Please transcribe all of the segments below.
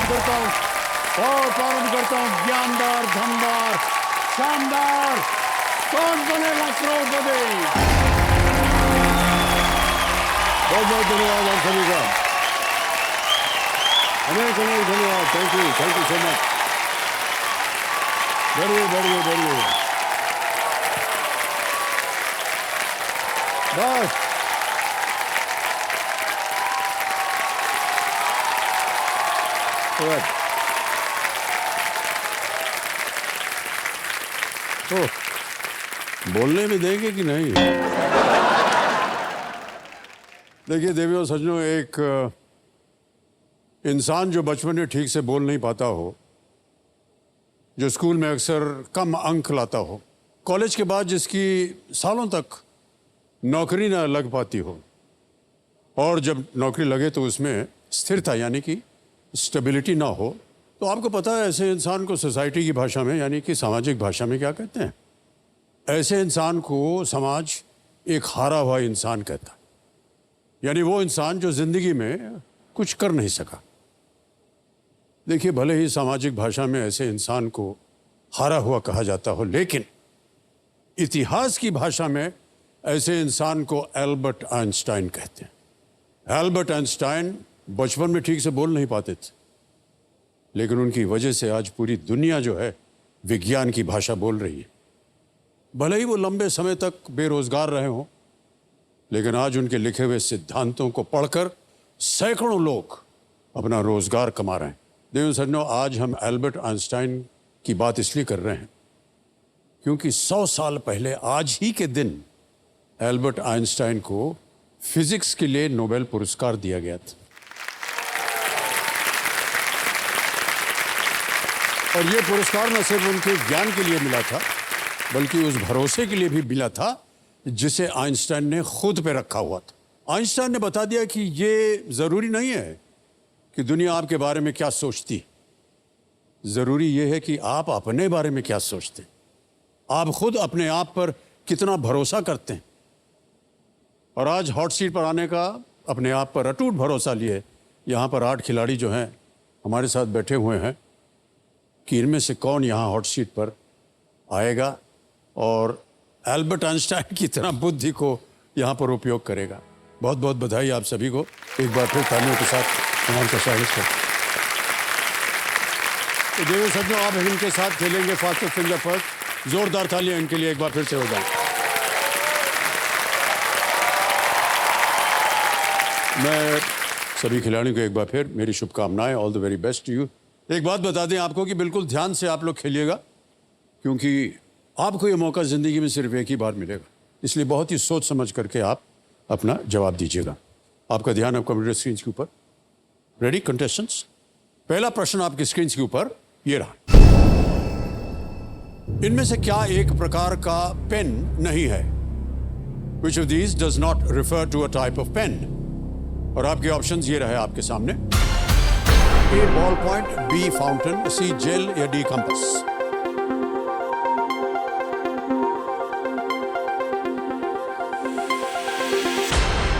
करता हूँ और प्रारंभ करता हूँ ज्ञानदार, धनदार, शानदार, कौन बनेगा करोड़पति। बहुत बहुत धन्यवाद आप सभी का, अनेक अनेक धन्यवाद। Thank you so much. बढ़िए। बस तो बोलने भी देंगे कि नहीं? देखिए देवियों सज्जनों, एक इंसान जो बचपन में ठीक से बोल नहीं पाता हो, जो स्कूल में अक्सर कम अंक लाता हो, कॉलेज के बाद जिसकी सालों तक नौकरी ना लग पाती हो, और जब नौकरी लगे तो उसमें स्थिरता यानी कि स्टेबिलिटी ना हो, तो आपको पता है ऐसे इंसान को सोसाइटी की भाषा में यानी कि सामाजिक भाषा में क्या कहते हैं? ऐसे इंसान को समाज एक हारा हुआ इंसान कहता है, यानी वो इंसान जो जिंदगी में कुछ कर नहीं सका। देखिए, भले ही सामाजिक भाषा में ऐसे इंसान को हारा हुआ कहा जाता हो, लेकिन इतिहास की भाषा में ऐसे इंसान को एल्बर्ट आइंस्टाइन कहते हैं। एल्बर्ट आइंस्टाइन बचपन में ठीक से बोल नहीं पाते थे, लेकिन उनकी वजह से आज पूरी दुनिया जो है विज्ञान की भाषा बोल रही है। भले ही वो लंबे समय तक बेरोजगार रहे हों, लेकिन आज उनके लिखे हुए सिद्धांतों को पढ़कर सैकड़ों लोग अपना रोजगार कमा रहे हैं। देवियों सज्जनों, आज हम एल्बर्ट आइंस्टाइन की बात इसलिए कर रहे हैं क्योंकि 100 साल पहले आज ही के दिन एल्बर्ट आइंस्टाइन को फिजिक्स के लिए नोबेल पुरस्कार दिया गया था। और ये पुरस्कार न सिर्फ उनके ज्ञान के लिए मिला था, बल्कि उस भरोसे के लिए भी मिला था जिसे आइंस्टाइन ने खुद पे रखा हुआ था। आइंस्टाइन ने बता दिया कि ये जरूरी नहीं है कि दुनिया आपके बारे में क्या सोचती, जरूरी ये है कि आप अपने बारे में क्या सोचते, आप खुद अपने आप पर कितना भरोसा करते हैं। और आज हॉट सीट पर आने का अपने आप पर अटूट भरोसा लिए यहाँ पर 8 खिलाड़ी जो हैं हमारे साथ बैठे हुए हैं कि इनमें से कौन यहाँ हॉट सीट पर आएगा और एल्बर्ट आइंस्टाइन की तरह बुद्धि को यहाँ पर उपयोग करेगा। बहुत बहुत बधाई आप सभी को, एक बार फिर तालियों के साथ इनाम का स्वागत करते हैं। तो देवियों सज्जनों, आप इनके साथ खेलेंगे फास्टेस्ट फिंगर फर्स्ट। जोरदार तालियां इनके लिए एक बार फिर से हो जाए। मैं सभी खिलाड़ियों को एक बार फिर मेरी शुभकामनाएं, all the very best to you. एक बात बता दें आपको कि बिल्कुल ध्यान से आप लोग खेलिएगा, क्योंकि आपको ये मौका जिंदगी में सिर्फ एक ही बार मिलेगा, इसलिए बहुत ही सोच समझ करके आप अपना जवाब दीजिएगा। आपका ध्यान अब कंप्यूटर स्क्रीन के ऊपर। Ready contestants? पहला प्रश्न आपकी स्क्रीन के ऊपर ये रहा। इनमें से क्या एक प्रकार का पेन नहीं है? Which of these does not refer to a type of pen? और आपके ऑप्शंस ये रहे आपके सामने। A ball point, B fountain, C gel या D कंपास।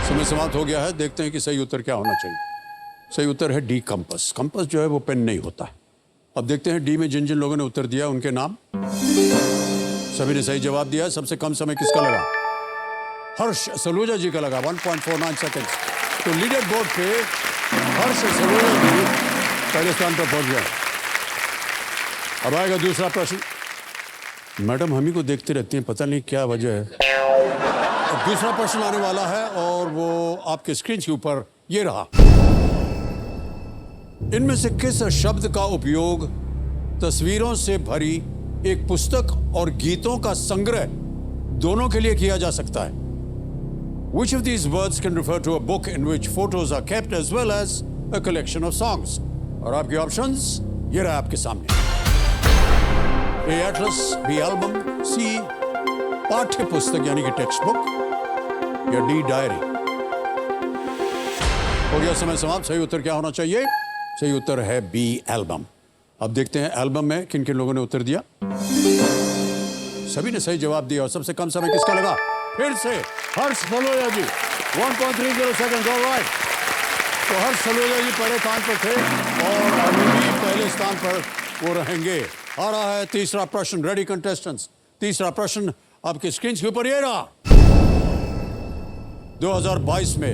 समय समाप्त हो गया है, देखते हैं कि सही उत्तर क्या होना चाहिए। सही उत्तर है डी कंपास। कंपास जो है वो पेन नहीं होता है। अब देखते हैं डी में जिन जिन लोगों ने उत्तर दिया उनके नाम। सभी ने सही जवाब दिया। सबसे कम समय किसका लगा? हर्ष सलूजा जी का लगा 1.49 सेकेंड्स। तो लीडर बोर्ड पे हर्ष सलूजा जी पहले स्थान पर पहुंच गए। अब आएगा दूसरा प्रश्न। मैडम हम ही को देखते रहती हैं, पता नहीं क्या वजह है। अब दूसरा प्रश्न आने वाला है और वो आपके स्क्रीन के ऊपर ये रहा। इनमें से किस शब्द का उपयोग तस्वीरों से भरी एक पुस्तक और गीतों का संग्रह दोनों के लिए किया जा सकता है? Which of these words can refer to a book in which photos are kept as well as a collection of songs? और आपके ऑप्शंस ये रहा आपके सामने। A atlas, B album, C पाठ्य पुस्तक यानी कि टेक्स्ट बुक या D डायरी। हो गया समय समाप्त। सही उत्तर क्या होना चाहिए? सही उत्तर है B एल्बम। अब देखते हैं एल्बम में किन किन लोगों ने उत्तर दिया। सभी ने सही जवाब दिया और सबसे कम समय किसका लगा? फिर से हर्ष सलूजा जी 1.30 सेकंड। ऑलराइट, तो हर्ष सलूजा जी पहले स्थान पर थे और अभी भी इसी स्थान पर वो रहेंगे। आ रहा है तीसरा प्रश्न। रेडी कंटेस्टेंट्स, तीसरा प्रश्न आपकी स्क्रीन के ऊपर ये रहा। 2022 में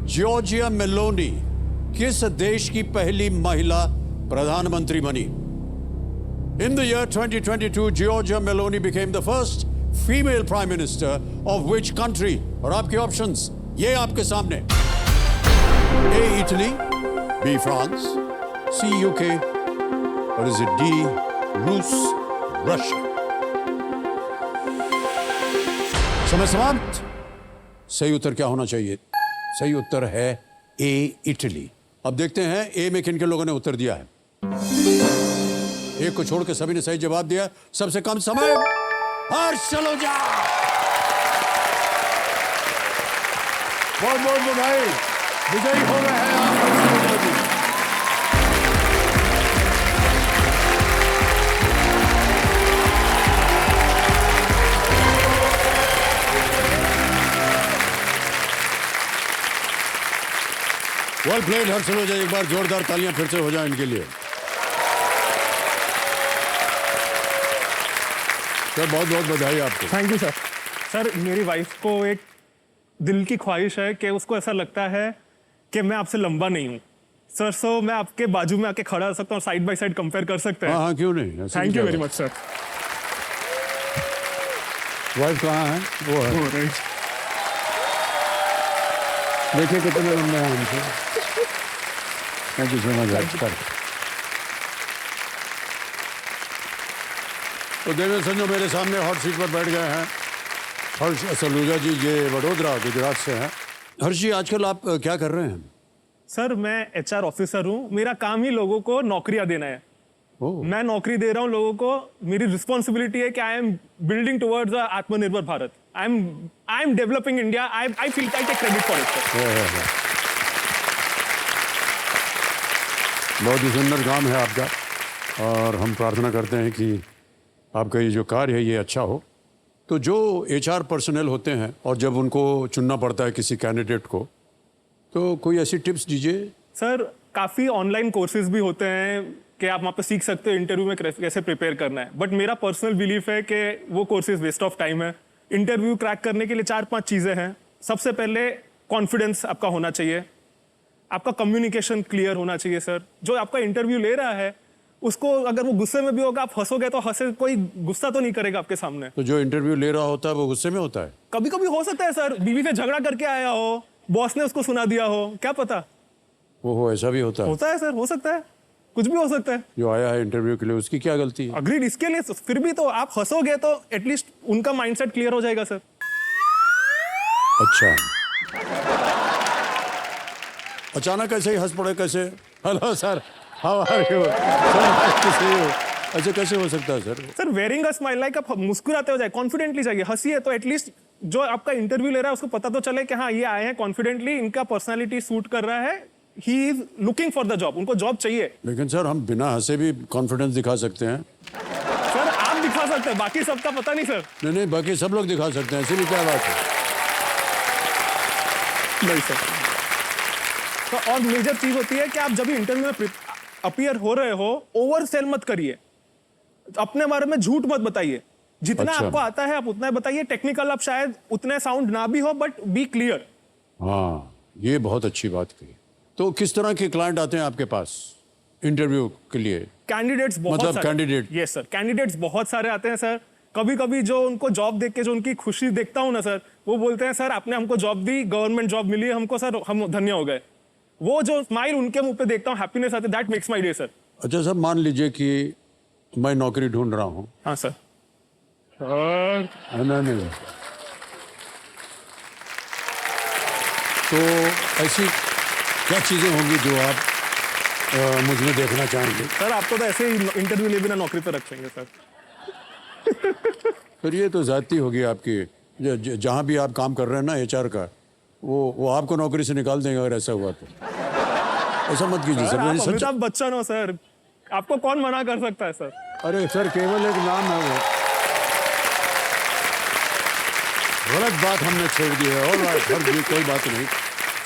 जॉर्जिया मेलोनी किस देश की पहली महिला प्रधानमंत्री बनी? In the year 2022, Giorgia Meloni became the first female prime minister of which country? और आपके ऑप्शंस ये आपके सामने। A. Italy, B. France, C. UK, or is it D. रूस, रशिया? समय समाप्त। सही उत्तर क्या होना चाहिए? सही उत्तर है A. इटली। अब देखते हैं A में किन किन लोगों ने उत्तर दिया है। एक को छोड़ के सभी ने सही जवाब दिया। सबसे कम समय हर्ष सलूजा। बहुत बहुत बधाई, विजयी हो गए हैं आप हर्ष सलूजा जी। वेल प्लेड हर्ष सलूजा। एक बार जोरदार तालियां फिर से हो जाए इनके लिए। सर बहुत बहुत बधाई आपको। Thank you sir. सर मेरी वाइफ को एक दिल की ख्वाहिश है कि उसको ऐसा लगता है कि मैं आपसे लंबा नहीं हूँ सर, सो मैं आपके बाजू में आके खड़ा रह सकता हूँ, साइड बाय साइड कंपेयर कर सकते हैं। हाँ क्यों नहीं। Thank you very much sir. Wife कहाँ है? वो है। देखिए कितने लंबे हैं हमसे। Thank you so much. तो देवेंद्र संजू मेरे सामने हॉट सीट पर बैठ गए हैं। हर्ष सलूजा जी ये वडोदरा गुजरात से हैं। हर्ष जी आजकल आप क्या कर रहे हैं? सर मैं HR ऑफिसर हूँ, मेरा काम ही लोगों को नौकरियां देना है। मैं नौकरी दे रहा हूँ लोगों को। मेरी रिस्पॉन्सिबिलिटी है कि आई एम बिल्डिंग टुवर्ड्स आत्मनिर्भर Bharat. I am developing India. I feel I take credit for it. बहुत ही सुंदर काम है आपका और हम प्रार्थना करते हैं कि आपका ये जो कार्य है ये अच्छा हो। तो जो HR पर्सनल होते हैं और जब उनको चुनना पड़ता है किसी कैंडिडेट को, तो कोई ऐसी टिप्स दीजिए। सर काफ़ी ऑनलाइन कोर्सेज भी होते हैं कि आप वहाँ पे सीख सकते हो इंटरव्यू में कैसे प्रिपेयर करना है, बट मेरा पर्सनल बिलीफ है कि वो कोर्सेज वेस्ट ऑफ टाइम है। इंटरव्यू क्रैक करने के लिए 4-5 चीज़ें हैं। सबसे पहले कॉन्फिडेंस आपका होना चाहिए, आपका कम्युनिकेशन क्लियर होना चाहिए। सर जो आपका इंटरव्यू ले रहा है उसको अगर वो गुस्से में भी होगा, आप हंसोगे तो हंसे, कोई गुस्सा तो नहीं करेगा आपके सामने। तो जो इंटरव्यू ले रहा होता है वो गुस्से में होता है? कभी कभी हो सकता है सर, बीवी से झगड़ा करके आया हो, बॉस ने उसको सुना दिया हो, क्या पता। वो ऐसा भी होता है? होता है सर, हो सकता है, कुछ भी हो सकता है। जो आया है इंटरव्यू के लिए उसकी क्या गलती है? अग्रीड, इसके लिए फिर भी तो आप हंसोगे तो एटलीस्ट उनका माइंडसेट क्लियर हो जाएगा सर। अच्छा, अचानक ऐसे ही हंस पड़े कैसे? Hello sir, how are you? ऐसे कैसे हो सकता है sir? Sir wearing a smile, like आप मुस्कुराते हो जाए, कॉन्फिडेंटली जाइए, हंसिए, तो एटलीस्ट जो आपका इंटरव्यू ले रहा है उसको पता तो चले कि हाँ ये आए हैं कॉन्फिडेंटली, इनका पर्सनालिटी सूट कर रहा है, he is looking for the job, उनको जॉब चाहिए। लेकिन सर हम बिना हंसे भी कॉन्फिडेंस दिखा सकते हैं। सर आप दिखा सकते हैं, बाकी सबका पता नहीं सर। नहीं, बाकी सब लोग दिखा सकते हैं, इसीलिए क्या बात है? नहीं सर। तो और मेजर चीज होती है कि आप जब भी इंटरव्यू में अपीयर हो रहे हो, ओवर सेल मत करिए, अपने बारे में झूठ मत बताइए। जितना अच्छा। आपको आता है आप उतना ही बताइए। टेक्निकल आप शायद उतने साउंड ना भी हो, बट बी क्लियर। हाँ, ये बहुत अच्छी बात कही। तो किस तरह के क्लाइंट आते हैं आपके पास इंटरव्यू के लिए? कैंडिडेट्स बहुत मतलब सारे। कैंडिडेट? यस सर, कैंडिडेट्स बहुत सारे आते हैं सर। कभी कभी जो उनको जॉब देख के जो उनकी खुशी देखता हूँ ना सर, वो बोलते हैं सर आपने हमको जॉब दी, गवर्नमेंट जॉब मिली हमको सर, हम धन्य हो गए। वो जो स्माइल उनके मुंह पे देखता हूँ, हैप्पीनेस आती है, that makes my day sir. अच्छा सर, मान लीजिए कि मैं नौकरी ढूंढ रहा हूँ। हाँ सर। नहीं, तो ऐसी क्या चीजें होंगी जो आप मुझ में देखना चाहेंगे? सर आपको तो ऐसे ही इंटरव्यू ले बिना नौकरी पे रखेंगे सर। फिर ये तो ज्यादती होगी आपकी। जहाँ भी आप काम कर रहे हैं ना HR का, वो आपको नौकरी से निकाल देंगे अगर ऐसा हुआ तो। ऐसा मत कीजिए सर, मेरी सच। अमिताभ बच्चन हो सर, आपको कौन मना कर सकता है सर? अरे सर केवल एक नाम है वो। गलत बात हमने छेड़ दी है। ऑलराइट हर जी, कोई बात नहीं।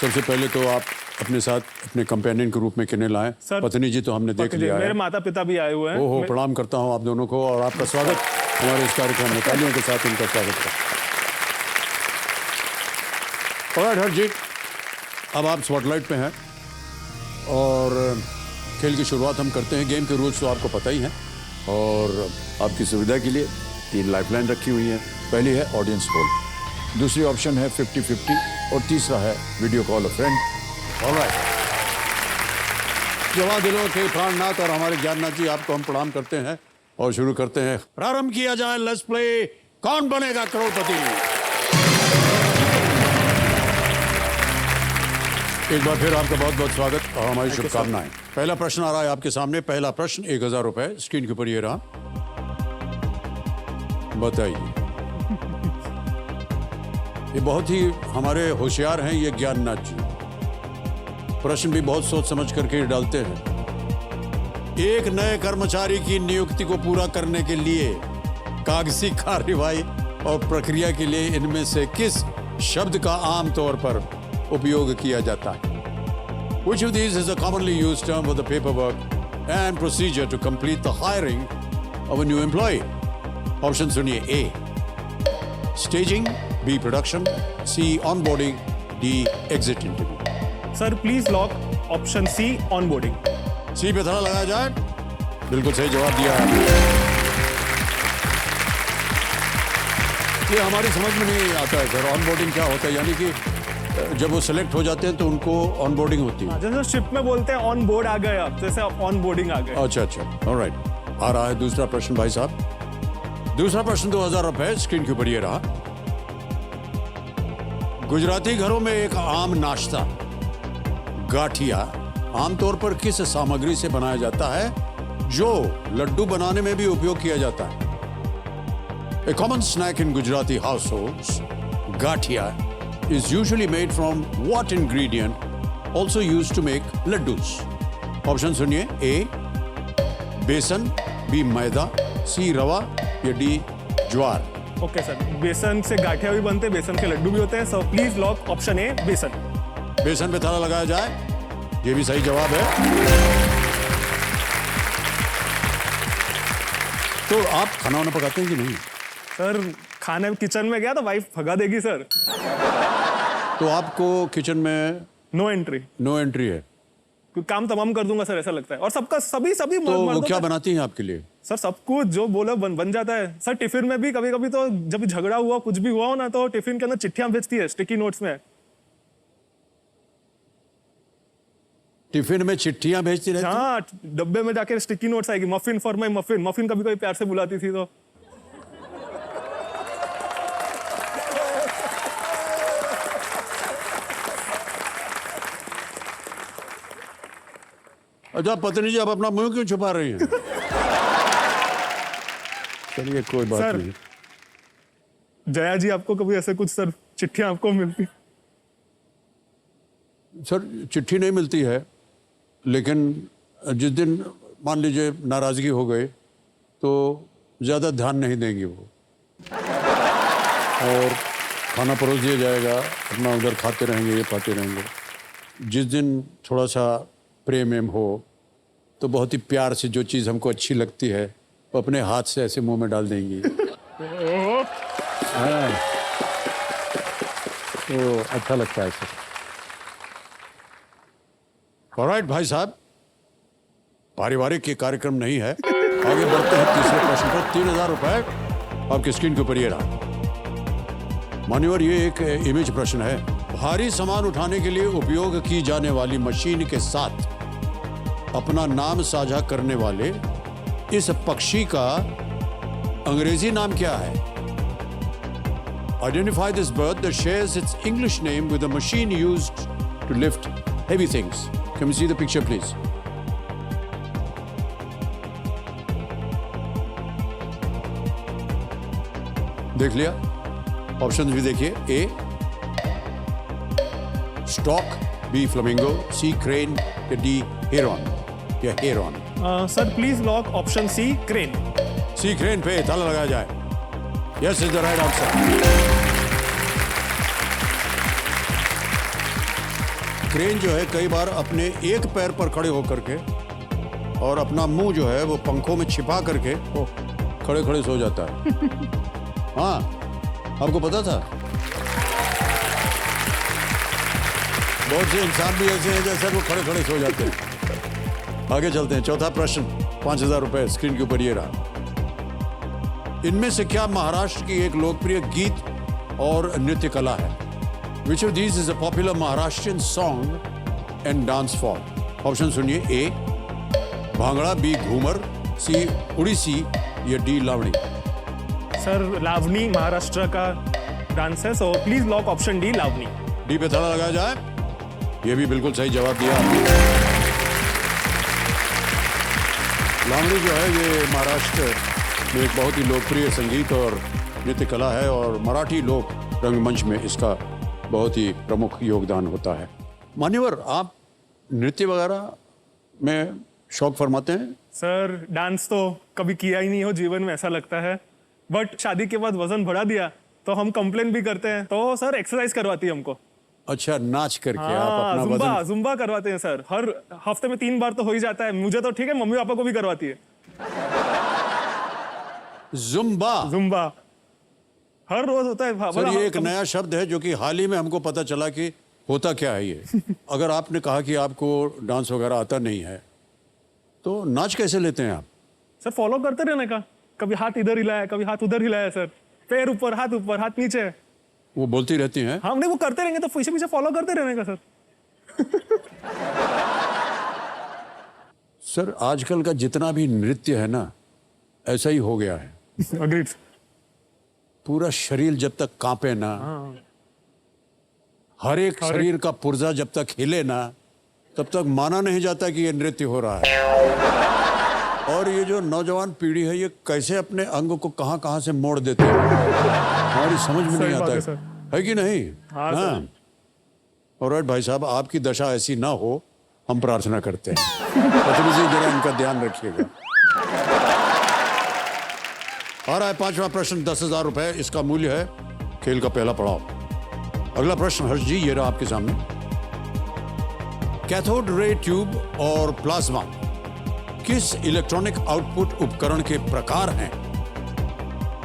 सबसे पहले तो आप अपने साथ अपने कंपेनियन के रूप में किन्हें लाएं? सर, पत्नी जी तो हमने देख लिया है। मेरे माता पिता भी आए हुए हैं। ओहो, प्रणाम करता हूं आप दोनों को और आपका स्वागत हमारे इस कार्यक्रम में, तालियों के साथ इनका स्वागत करें। ऑलराइट हरजीत, अब आप स्पॉटलाइट पे हैं और खेल की शुरुआत हम करते हैं। गेम के रूल्स तो आपको पता ही हैं और आपकी सुविधा के लिए 3 लाइफलाइन रखी हुई हैं। पहली है ऑडियंस पोल, दूसरी ऑप्शन है 50-50 और तीसरा है video call a friend. Alright, जवादिलों के प्राणनाथ और हमारे ज्ञाननाथ जी, आपको हम प्रणाम करते हैं और शुरू करते हैं। प्रारंभ किया जाए। लेट्स प्ले कौन बनेगा करोड़पति। एक बार फिर आपका बहुत बहुत स्वागत और हमारी शुभकामनाएं। पहला प्रश्न आ रहा है आपके सामने। पहला प्रश्न 1000 रुपए स्क्रीन के ऊपर ये रहा। बताइए, ये बहुत ही हमारे होशियार हैं ये ज्ञाननाथ जी, प्रश्न भी बहुत सोच समझ करके डालते हैं। एक नए कर्मचारी की नियुक्ति को पूरा करने के लिए कागजी कार्यवाही और प्रक्रिया के लिए इनमें से किस शब्द का आमतौर पर उपयोग किया जाता है? Which of these is a commonly used term for the paperwork and procedure to complete the hiring of a new employee? Option सुनिए। A staging, B production, C onboarding, D exit interview। Sir please lock option C onboarding. C पे थोड़ा लगाया जाए। बिल्कुल सही जवाब दिया है। ये हमारी समझ में नहीं आता है सर, ऑनबोर्डिंग क्या होता है? यानी कि जब वो सिलेक्ट हो जाते हैं तो उनको ऑनबोर्डिंग होती है। जैसे शिप में बोलते हैं ऑन बोर्ड आ गए आप, जैसे ऑनबोर्डिंग आ गए। अच्छा, ऑलराइट। आ रहा है दूसरा प्रश्न भाई साहब। दूसरा प्रश्न 2000 रुपए स्क्रीन के ऊपर ये रहा। गुजराती घरों में एक आम नाश्ता गाठिया आमतौर पर किस सामग्री से बनाया जाता है जो लड्डू बनाने में भी उपयोग किया जाता है? A common snack in Gujarati households, gathia, is usually made from what ingredient also used to make laddus? Option सुनिए। A बेसन, B मैदा, C रवा या D ज्वार। ओके सर, बेसन से गाठिया भी बनते हैं, बेसन के लड्डू भी होते हैं। सो प्लीज लॉक ऑप्शन ए बेसन। बेसन पे ताला लगाया जाए। ये भी सही जवाब है। तो आप खाना वाना पकाते हैं कि नहीं? सर खाने किचन में गया तो वाइफ भगा देगी सर। तो आपको किचन में नो एंट्री। नो एंट्री है। काम तमाम कर दूंगा सर, ऐसा लगता है। और सबका सभी तो वो क्या बनाती हैं आपके लिए? सर सब कुछ जो बोला बन जाता है सर। टिफिन में भी कभी कभी तो जब झगड़ा हुआ कुछ भी हुआ हो ना, तो टिफिन के अंदर चिट्ठियां भेजती है स्टिकी नोट्स में। टिफिन में चिट्ठियां भेजती रहती? हाँ, डब्बे में जाके स्टिकी नोट्स आएगी। Muffin for my muffin. Muffin कभी कभी प्यार से बुलाती थी तो। अच्छा पत्नी जी, आप अपना मुंह क्यों छुपा रही हैं? चलिए कोई बात सर, नहीं। जया जी आपको कभी ऐसे कुछ सर चिट्ठियां आपको मिलती? सर चिट्ठी नहीं मिलती है, लेकिन जिस दिन मान लीजिए नाराजगी हो गई तो ज़्यादा ध्यान नहीं देंगी वो, और खाना परोस दिया जाएगा, अपना उधर खाते रहेंगे, ये खाते रहेंगे। जिस दिन थोड़ा सा प्रेम एम हो तो बहुत ही प्यार से जो चीज़ हमको अच्छी लगती है वो अपने हाथ से ऐसे मुंह में डाल देंगी। हाँ, तो अच्छा लगता है सर। ऑलराइट भाई साहब, पारिवारिक ये कार्यक्रम नहीं है। आगे बढ़ते हैं तीसरे प्रश्न पर। 3000 रुपए आपकी स्क्रीन के ऊपर ये रहा। मान्यवर, ये एक इमेज प्रश्न है। भारी सामान उठाने के लिए उपयोग की जाने वाली मशीन के साथ अपना नाम साझा करने वाले इस पक्षी का अंग्रेजी नाम क्या है? Identify this bird that shares its English name with a machine used to lift heavy things. Can we see the picture, please? देख लिया? ऑप्शन भी देखिए। A stock, B flamingo, C crane या डी हेरॉन या heron. Sir please lock option C crane. C crane पे ताला लगाया जाए। Yes is the right answer. Crane जो है कई बार अपने एक पैर पर खड़े होकर के और अपना मुंह जो है वो पंखों में छिपा करके खड़े खड़े सो जाता है। हाँ, आपको पता था? बहुत से इंसान भी ऐसे हैं जैसे वो खड़े खड़े सो जाते हैं। आगे चलते हैं। चौथा प्रश्न, 5,000 रुपए स्क्रीन के ऊपर ये रहा। इनमें से क्या महाराष्ट्र की एक लोकप्रिय गीत और नृत्य कला है? विच of these is a popular Maharashtrian song and dance form? Option सुनिए। ए भांगड़ा, बी घूमर, सी उड़ीसी या डी लावणी? सर लावनी महाराष्ट्र का डांस है, सो please lock option D Lavani. D पे ताला लगाया जाए। ये भी बिल्कुल सही जवाब दिया आपने। लावणी जो है ये महाराष्ट्र में एक बहुत ही लोकप्रिय संगीत और नृत्य कला है और मराठी लोक रंगमंच में इसका बहुत ही प्रमुख योगदान होता है। मान्यवर, आप नृत्य वगैरह में शौक फरमाते हैं? सर डांस तो कभी किया ही नहीं हो जीवन में, ऐसा लगता है। बट शादी के बाद वजन बढ़ा दिया तो हम कंप्लेन भी करते हैं, तो सर एक्सरसाइज करवाती है हमको। अच्छा, नाच करके आप अपना जुम्बा वजन? जुम्बा करवाते हैं सर, हर हफ्ते में 3 बार तो हो ही जाता है। मुझे तो ठीक है, मम्मी पापा को भी करवाती है जुम्बा? जुम्बा हर रोज होता है। सर ये एक नया शब्द है जो कि हाल ही में हमको पता चला कि होता क्या है ये। अगर आपने कहा कि आपको डांस वगैरह आता नहीं है तो नाच कैसे लेते हैं आप? सर फॉलो करते रहने का, कभी हाथ इधर हिलाया, कभी हाथ उधर हिलाया सर, पैर ऊपर हाथ नीचे। वो बोलती रहती हैं? हाँ नहीं, वो करते रहेंगे तो पीछे पीछे फॉलो करते रहने का सर। सर आजकल का जितना भी नृत्य है ना, ऐसा ही हो गया है। अग्रीड। पूरा शरीर जब तक कांपे ना, हर एक शरीर का पुर्जा जब तक हिले ना, तब तक माना नहीं जाता कि ये नृत्य हो रहा है। और ये जो नौजवान पीढ़ी है ये कैसे अपने अंग को कहां कहां से मोड़ देते हैं, हमारी समझ में नहीं आता है कि नहीं? हाँ। ऑलराइट भाई साहब, आपकी दशा ऐसी ना हो हम प्रार्थना करते हैं। पत्नी जी जरा इनका ध्यान रखिएगा। आ रहा है 5वां प्रश्न, 10,000 रुपए इसका मूल्य है। खेल का पहला पड़ाव। अगला प्रश्न हर्ष जी, ये रहा आपके सामने। कैथोड रे ट्यूब और प्लाज्मा किस इलेक्ट्रॉनिक आउटपुट उपकरण के प्रकार हैं?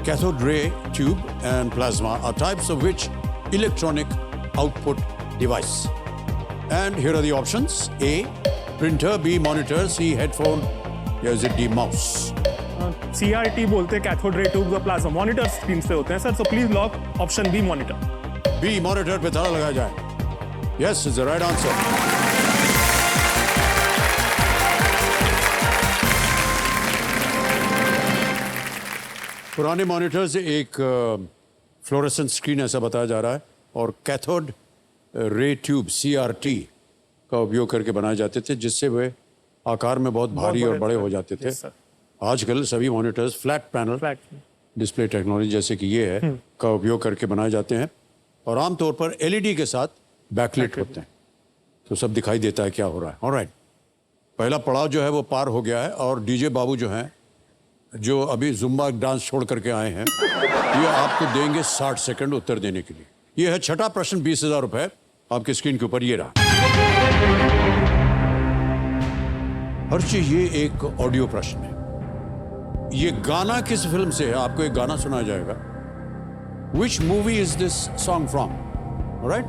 Cathode ray tube and plasma are types of which electronic output device? And here are the options. A printer, B monitor, C headphone या is it D mouse? CRT बोलते हैं cathode ray tube और plasma, monitor screen पे होते हैं sir, so please lock option be monitor. Be monitor पे ताला लगाया जाए। Yes is the right answer. पुराने मॉनिटर से एक फ्लोरेसेंट स्क्रीन ऐसा बताया जा रहा है और कैथोड रे ट्यूब CRT का उपयोग करके बनाए जाते थे, जिससे वे आकार में बहुत भारी और बड़े हो जाते थे। आजकल सभी monitors flat panel display technology जैसे कि ये है का उपयोग करके बनाए जाते हैं और आमतौर पर LED के साथ बैकलिट होते हैं, तो सब दिखाई देता है क्या हो रहा है। ऑलराइट, पहला पड़ाव जो है वो पार हो गया है और डीजे बाबू जो हैं, जो अभी जुम्बा डांस छोड़ करके आए हैं, ये आपको देंगे 60 सेकंड उत्तर देने के लिए। ये है छठा प्रश्न, 20,000 रुपए आपके स्क्रीन के ऊपर ये रहा। हर्ष जी, ये एक ऑडियो प्रश्न है। ये गाना किस फिल्म से है? आपको एक गाना सुनाया जाएगा। Which movie is this song from? Alright,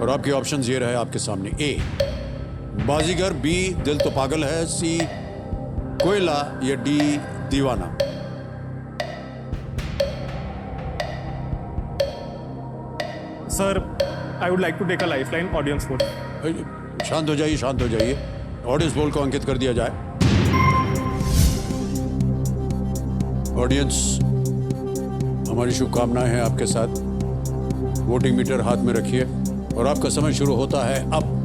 और आपके ऑप्शंस ये रहे आपके सामने। ए बाजीगर, बी दिल तो पागल है, सी कोयला या डी दीवाना? Sir I would like to take a lifeline audience for. शांत हो जाइए, शांत हो जाइए। ऑडियंस पोल को अंकित कर दिया जाए। ऑडियंस, हमारी शुभकामनाएं हैं आपके साथ। वोटिंग मीटर हाथ में रखिए और आपका समय शुरू होता है अब।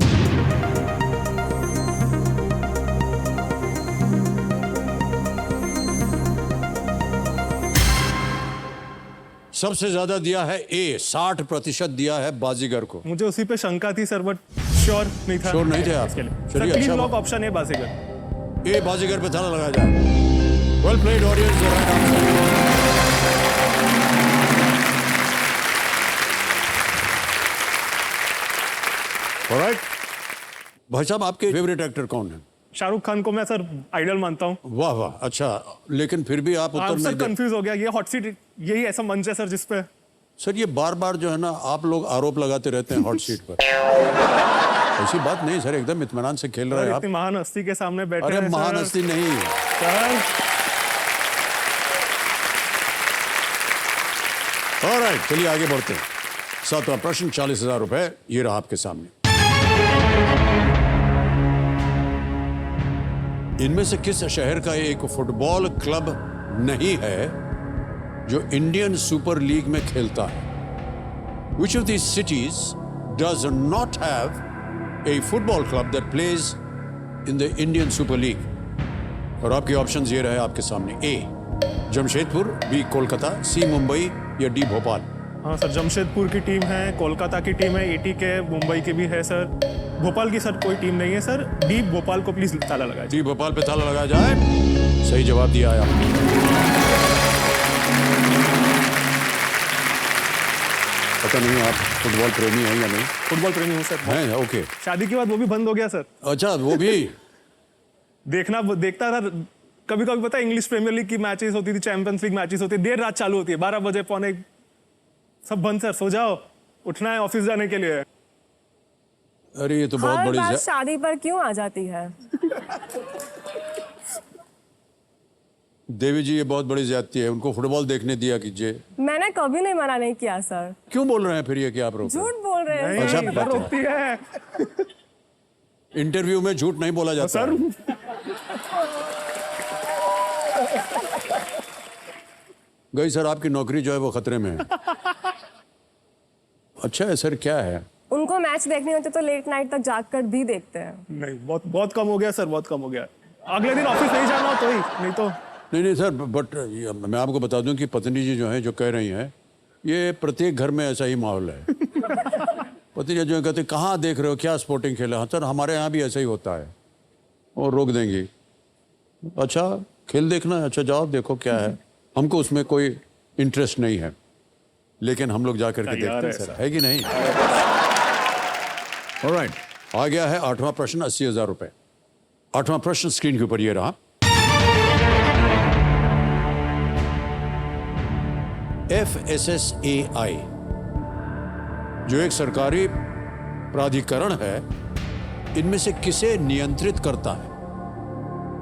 सबसे ज्यादा दिया है ए, 60% दिया है बाजीगर को। मुझे उसी पे शंका थी सर, बट श्योर नहीं था। श्योर नहीं थे आप? चलिए, प्लीज लॉक ऑप्शन ए बाजीगर। ए बाजीगर पे ताला लगाया जाए। Well played audience, the right answer. Alright, भाई साहब, आपके फेवरेट एक्टर कौन है? शाहरुख खान को मैं सर आइडल मानता हूँ। वाह वाह, अच्छा, लेकिन फिर भी आप उत्तर आप सर नहीं दे। कंफ्यूज हो गया, ये हॉट सीट यही ऐसा मंच है सर जिसपे सर ये बार बार जो है ना, आप लोग आरोप लगाते रहते हैं हॉट सीट पर। ऐसी बात नहीं सर, एकदम इत्मीनान से खेल रहे हैं आप। इतनी महान हस्ती के सामने बैठे अरे हैं महान सर। हस्ती नहीं सर ऑलराइट, चलिए आगे बढ़ते हैं। 7वां प्रश्न, 40,000 रुपए, ये रहा आपके सामने। इनमें से किस शहर का एक फुटबॉल क्लब नहीं है जो इंडियन सुपर लीग में खेलता है? Which of these cities does not have a football club that plays in the Indian Super League? और आपके ऑप्शंस ये रहे आपके सामने। ए जमशेदपुर, बी कोलकाता, सी मुंबई या डी भोपाल। हाँ सर, जमशेदपुर की टीम है, कोलकाता की टीम है, एटी के, मुंबई के भी है सर। भोपाल की सर कोई टीम नहीं है सर। डी भोपाल को प्लीज ताला लगाए। डी भोपाल पे ताला लगाया जाए। सही जवाब दिया है आपने। पता नहीं आप फुटबॉल प्रेमी हैं या नहीं? फुटबॉल प्रेमी हूँ सर। हैं, ओके। शादी के बाद वो भी बंद हो गया सर। अच्छा, वो भी देखता था कभी कभी। पता है इंग्लिश प्रीमियर लीग की मैचेस होती थी, चैंपियंस लीग मैचेस होती थी, देर रात चालू होती है, 12 बजे पौने, सब बंद सर। सो जाओ, उठना है ऑफिस जाने के लिए। अरे ये तो बहुत हर बड़ी बात शादी पर क्यों आ जाती है? देवी जी, ये बहुत बड़ी ज्यादती है। उनको फुटबॉल देखने दिया कीजिए। मैंने कभी नहीं मना नहीं किया सर। क्यों बोल रहे हैं फिर ये कि आप रोक रहे झूठ बोल रहे हैं। नहीं, अच्छा, इधर रोकती है हैं? इंटरव्यू में झूठ नहीं बोला जाता सर। गई सर, आपकी नौकरी जो है वो खतरे में है। अच्छा है सर, क्या है? उनको मैच देखने होते तो लेट नाइट तक जाग कर भी देखते हैं। नहीं, बहुत बहुत कम हो गया सर, बहुत कम हो गया। अगले दिन ऑफिस नहीं जाना हो तो ही, नहीं तो नहीं सर, बट मैं आपको बता दूं कि पत्नी जी जो है, जो कह रही हैं, ये प्रत्येक घर में ऐसा ही माहौल है। पत्नी जी जो कहते हैं, कहाँ देख रहे हो, क्या स्पोर्टिंग खेला? हाँ सर, हमारे यहाँ भी ऐसा ही होता है। और रोक देंगी। अच्छा, खेल देखना है? अच्छा, जाओ देखो क्या है, हमको उसमें कोई इंटरेस्ट नहीं है, लेकिन हम लोग जाकर के देखते हैं सर, है कि नहीं? ऑलराइट, आ गया है 8वां प्रश्न, 80,000 रुपए। 8वां प्रश्न स्क्रीन के ऊपर ये रहा। FSSAI जो एक सरकारी प्राधिकरण है, इनमें से किसे नियंत्रित करता है?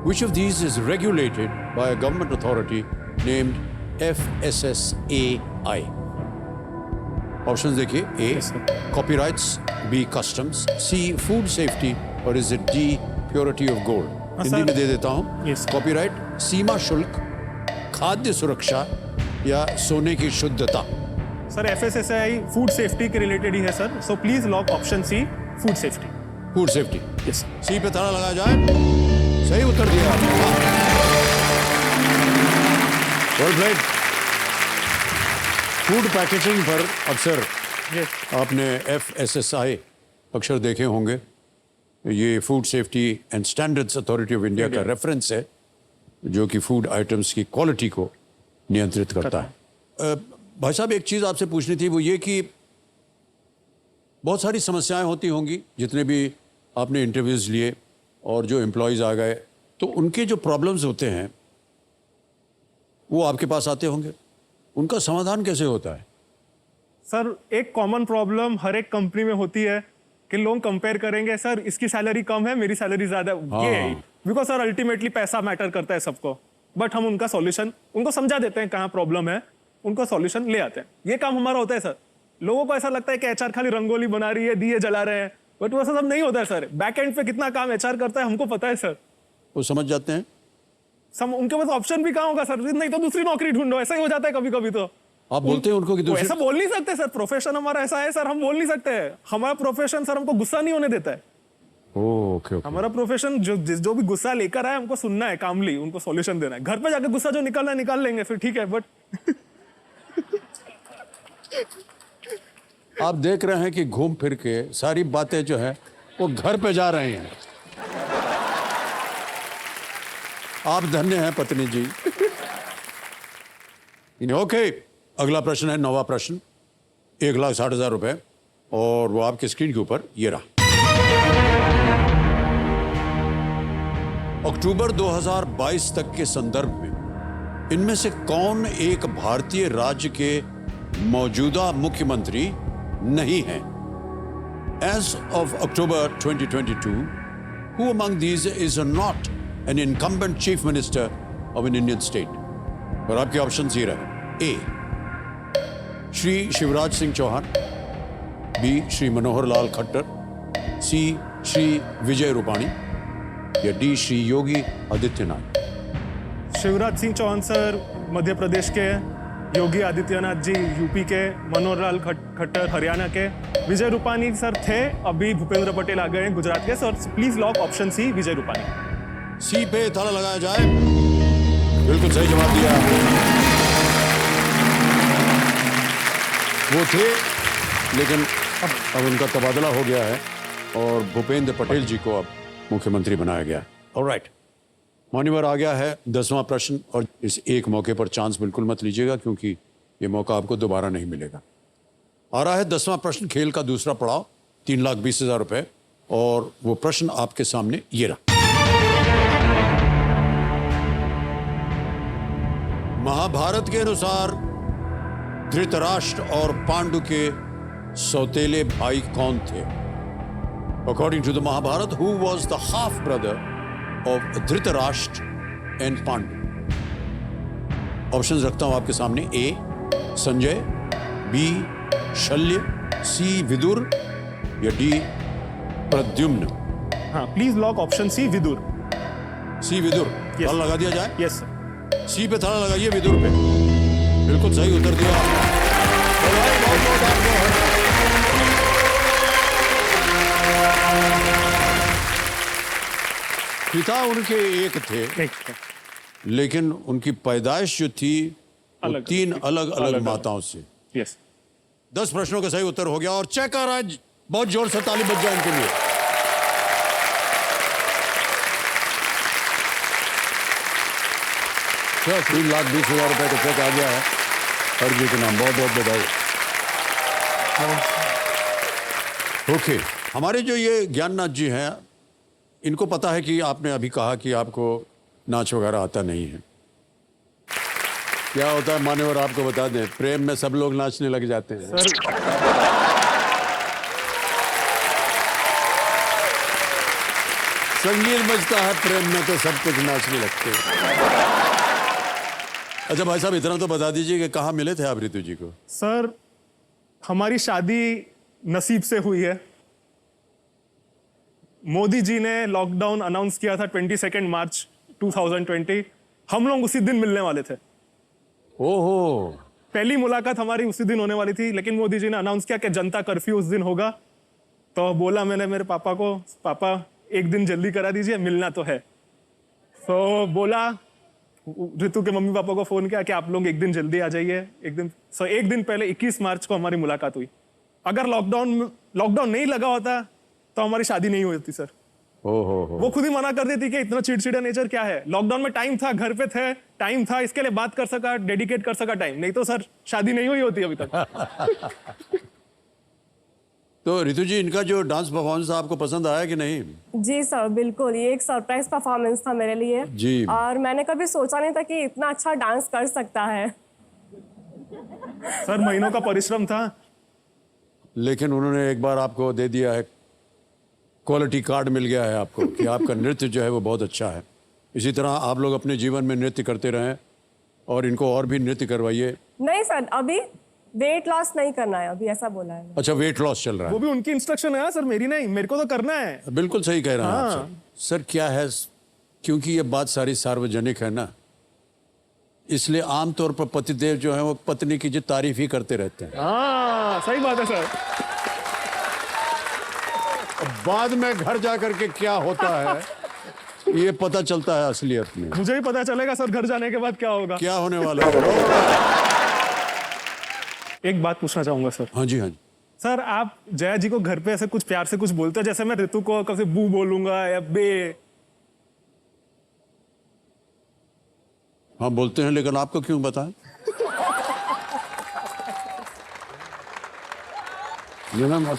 Which of these is regulated by a government authority named FSSAI? Options देखिए। ए कॉपीराइट्स, बी कस्टम्स, सी फूड सेफ्टी, और is it D purity of gold? Hindi में दे देता हूं। कॉपीराइट, सीमा शुल्क, खाद्य सुरक्षा या सोने की शुद्धता? सर FSSAI फूड सेफ्टी के रिलेटेड ही है sir, so please lock option C, food safety. Food safety, yes. C पे ताला लगाया जाए। सही उत्तर दिया आपने। Well played. फूड पैकेजिंग पर अक्सर आपने FSSAI अक्षर देखे होंगे। ये food safety and standards authority of India का रेफरेंस है, जो कि फूड आइटम्स की क्वालिटी को नियंत्रित करता है। भाई साहब, एक चीज़ आपसे पूछनी थी, वो ये कि बहुत सारी समस्याएं होती होंगी, जितने भी आपने इंटरव्यूज़ लिए और जो एम्प्लॉयज़ आ गए, तो उनके जो प्रॉब्लम्स होते हैं वो आपके पास आते होंगे, उनका समाधान कैसे होता है? सर एक कॉमन प्रॉब्लम हर एक कंपनी में होती है कि लोग कंपेयर करेंगे, सर इसकी सैलरी कम है, मेरी सैलरी ज्यादा है। ये बिकॉज सर अल्टीमेटली पैसा मैटर करता है सबको। बट हम उनका सॉल्यूशन उनको समझा देते हैं कहाँ प्रॉब्लम है, उनको सॉल्यूशन ले आते हैं। ये काम हमारा होता है सर। लोगों को ऐसा लगता है कि HR खाली रंगोली बना रही है, दिए जला रहे हैं, बट वैसा सब नहीं होता है सर। बैक एंड पे कितना काम HR करता है हमको पता है सर। वो समझ जाते हैं। उनके पास ऑप्शन भी कहाँ होगा सर, नहीं तो दूसरी नौकरी ढूंढो, ऐसा ही हो जाता है कभी कभी। तो आप बोलते हैं उनको कि दूसरी... ऐसा बोल नहीं सकते सर, प्रोफेशन हमारा ऐसा है सर, हम बोल नहीं सकते। हमारा प्रोफेशन सर हमको गुस्सा नहीं होने देता है। ओके। हमारा प्रोफेशन जो भी गुस्सा लेकर आए हमको सुनना है, कामली उनको सॉल्यूशन देना है। घर पे जाके गुस्सा जो निकालना है निकाल लेंगे फिर, ठीक है, बट आप देख रहे हैं कि घूम फिर के सारी बातें जो है वो घर पे जा रही हैं। आप धन्य हैं पत्नी जी। ओके, अगला प्रश्न है 9वां प्रश्न, 1,60,000 रुपए, और वो आपके स्क्रीन के ऊपर ये रहा। अक्टूबर 2022 तक के संदर्भ में इनमें से कौन एक भारतीय राज्य के मौजूदा मुख्यमंत्री नहीं है? As of October 2022, who among these is not an incumbent chief minister of an Indian state? और आपके ऑप्शन ये रहे: ए श्री शिवराज सिंह चौहान, बी श्री मनोहर लाल खट्टर, सी श्री विजय रूपाणी या डी श्री योगी आदित्यनाथ। शिवराज सिंह चौहान सर मध्य प्रदेश के, योगी आदित्यनाथ जी यूपी के, मनोहर लाल खट्टर हरियाणा के, विजय रूपाणी सर थे, अभी भूपेंद्र पटेल आ गए हैं गुजरात के। Sir please lock option C, Vijay Rupani. C पे ताला लगाया जाए। बिल्कुल सही जवाब दिया। वो थे, लेकिन अब उनका तबादला हो गया है और भूपेंद्र पटेल जी को अब मुख्यमंत्री बनाया गया। ऑलराइट, मान्यवर, आ गया है 10वां प्रश्न, और इस एक मौके पर चांस बिल्कुल मत लीजिएगा क्योंकि ये मौका आपको दोबारा नहीं मिलेगा। आ रहा है 10वां प्रश्न, खेल का दूसरा पड़ाव, 3,20,000 रुपए, और वो प्रश्न आपके सामने ये रहा। महाभारत के अनुसार धृतराष्ट्र और पांडु के सौतेले भाई कौन थे? According to the Mahabharata, who was the half brother of Dhritarashtra and Pandu? Options रखता हूं आपके सामने: ए संजय, बी शल्य, सी विदुर या डी प्रद्युम्न। हाँ, please lock option C, Vidur. C Vidur. Yes. ताला लगा दिया जाए? Yes sir. सी पे ताला लगाइए, विदुर पे। बिल्कुल सही उत्तर दिया आपने। बहुत-बहुत आपको पिता उनके एक थे, लेकिन उनकी पैदाइश जो थी वो अलग, 3 अलग-अलग अलग। माताओं से। यस 10 प्रश्नों का सही उत्तर हो गया और चेक आ रहा है। बहुत जोर से ताली बज जाए इनके लिए। सर 3,20,000 रुपए का चेक आ गया है हर जी के नाम। बहुत बहुत बधाई। ओके, हमारे जो ये ज्ञाननाथ जी हैं, इनको पता है कि आपने अभी कहा कि आपको नाच वगैरह आता नहीं है। क्या होता है मान्यवर, आपको बता दें, प्रेम में सब लोग नाचने लग जाते हैं। सर, संगीत बजता है प्रेम में तो सब कुछ नाचने लगते हैं। अच्छा भाई साहब, इतना तो बता दीजिए कि कहाँ मिले थे आप रितु जी को? सर हमारी शादी नसीब से हुई है। मोदी जी ने लॉकडाउन अनाउंस किया था 22 मार्च 2020। हम लोग उसी दिन मिलने वाले थे। ओहो, पहली मुलाकात हमारी उसी दिन होने वाली थी, लेकिन मोदी जी ने अनाउंस किया कि जनता कर्फ्यू उस दिन होगा। तो बोला मैंने मेरे पापा को, पापा एक दिन जल्दी करा दीजिए, मिलना तो है। तो बोला, ऋतु के मम्मी पापा को फोन किया कि आप लोग एक दिन जल्दी आ जाइए। एक दिन पहले 21 मार्च को हमारी मुलाकात हुई। अगर लॉकडाउन नहीं लगा होता तो हमारी शादी नहीं हुई थी सर। ओहो, वो खुद ही मना कर देती कि इतना चिड़चिड़ा नेचर क्या है। लॉकडाउन में टाइम था, घर पे थे, टाइम था, इसके लिए बात कर सका, डेडिकेट कर सका टाइम, नहीं तो सर शादी नहीं हुई होती अभी तक। तो रितु जी, इनका जो डांस परफॉर्मेंस आपको पसंद आया कि नहीं? जी सर, बिल्कुल। ये एक सरप्राइज परफॉर्मेंस था मेरे लिए जी। और मैंने कभी सोचा नहीं था कि इतना अच्छा डांस कर सकता है। सर महीनों का परिश्रम था। लेकिन उन्होंने एक बार आपको दे दिया है, क्वालिटी कार्ड मिल गया है आपको कि आपका नृत्य जो है वो बहुत अच्छा है। इसी तरह आप लोग अपने जीवन में नृत्य करते रहें और इनको और भी नृत्य करवाइए। नहीं सर, अभी वेट लॉस नहीं करना है, अभी ऐसा बोला है। अच्छा, वेट लॉस चल रहा वो है। भी उनकी इंस्ट्रक्शन है सर, मेरी नहीं। मेरे को तो करना है। बिल्कुल सही कह रहे हैं आप हाँ। सर। क्या है, क्योंकि ये बात सारी सार्वजनिक है ना, इसलिए आमतौर पर पतिदेव जो है वो पत्नी की जो तारीफ ही करते रहते हैं। हाँ, सही बात है सर। बाद में घर जाकर के क्या होता है ये पता चलता है असलियत में। मुझे ही पता चलेगा सर घर जाने के बाद क्या होगा। क्या होने वाला है। एक बात पूछना चाहूंगा सर। हाँ जी, हाँ जी। सर आप जया जी को घर पे ऐसे कुछ प्यार से कुछ बोलते हो, जैसे मैं ऋतु को कभी बू बोलूंगा या बे? हाँ बोलते हैं, लेकिन आपको क्यों बताएं? ये ना मत।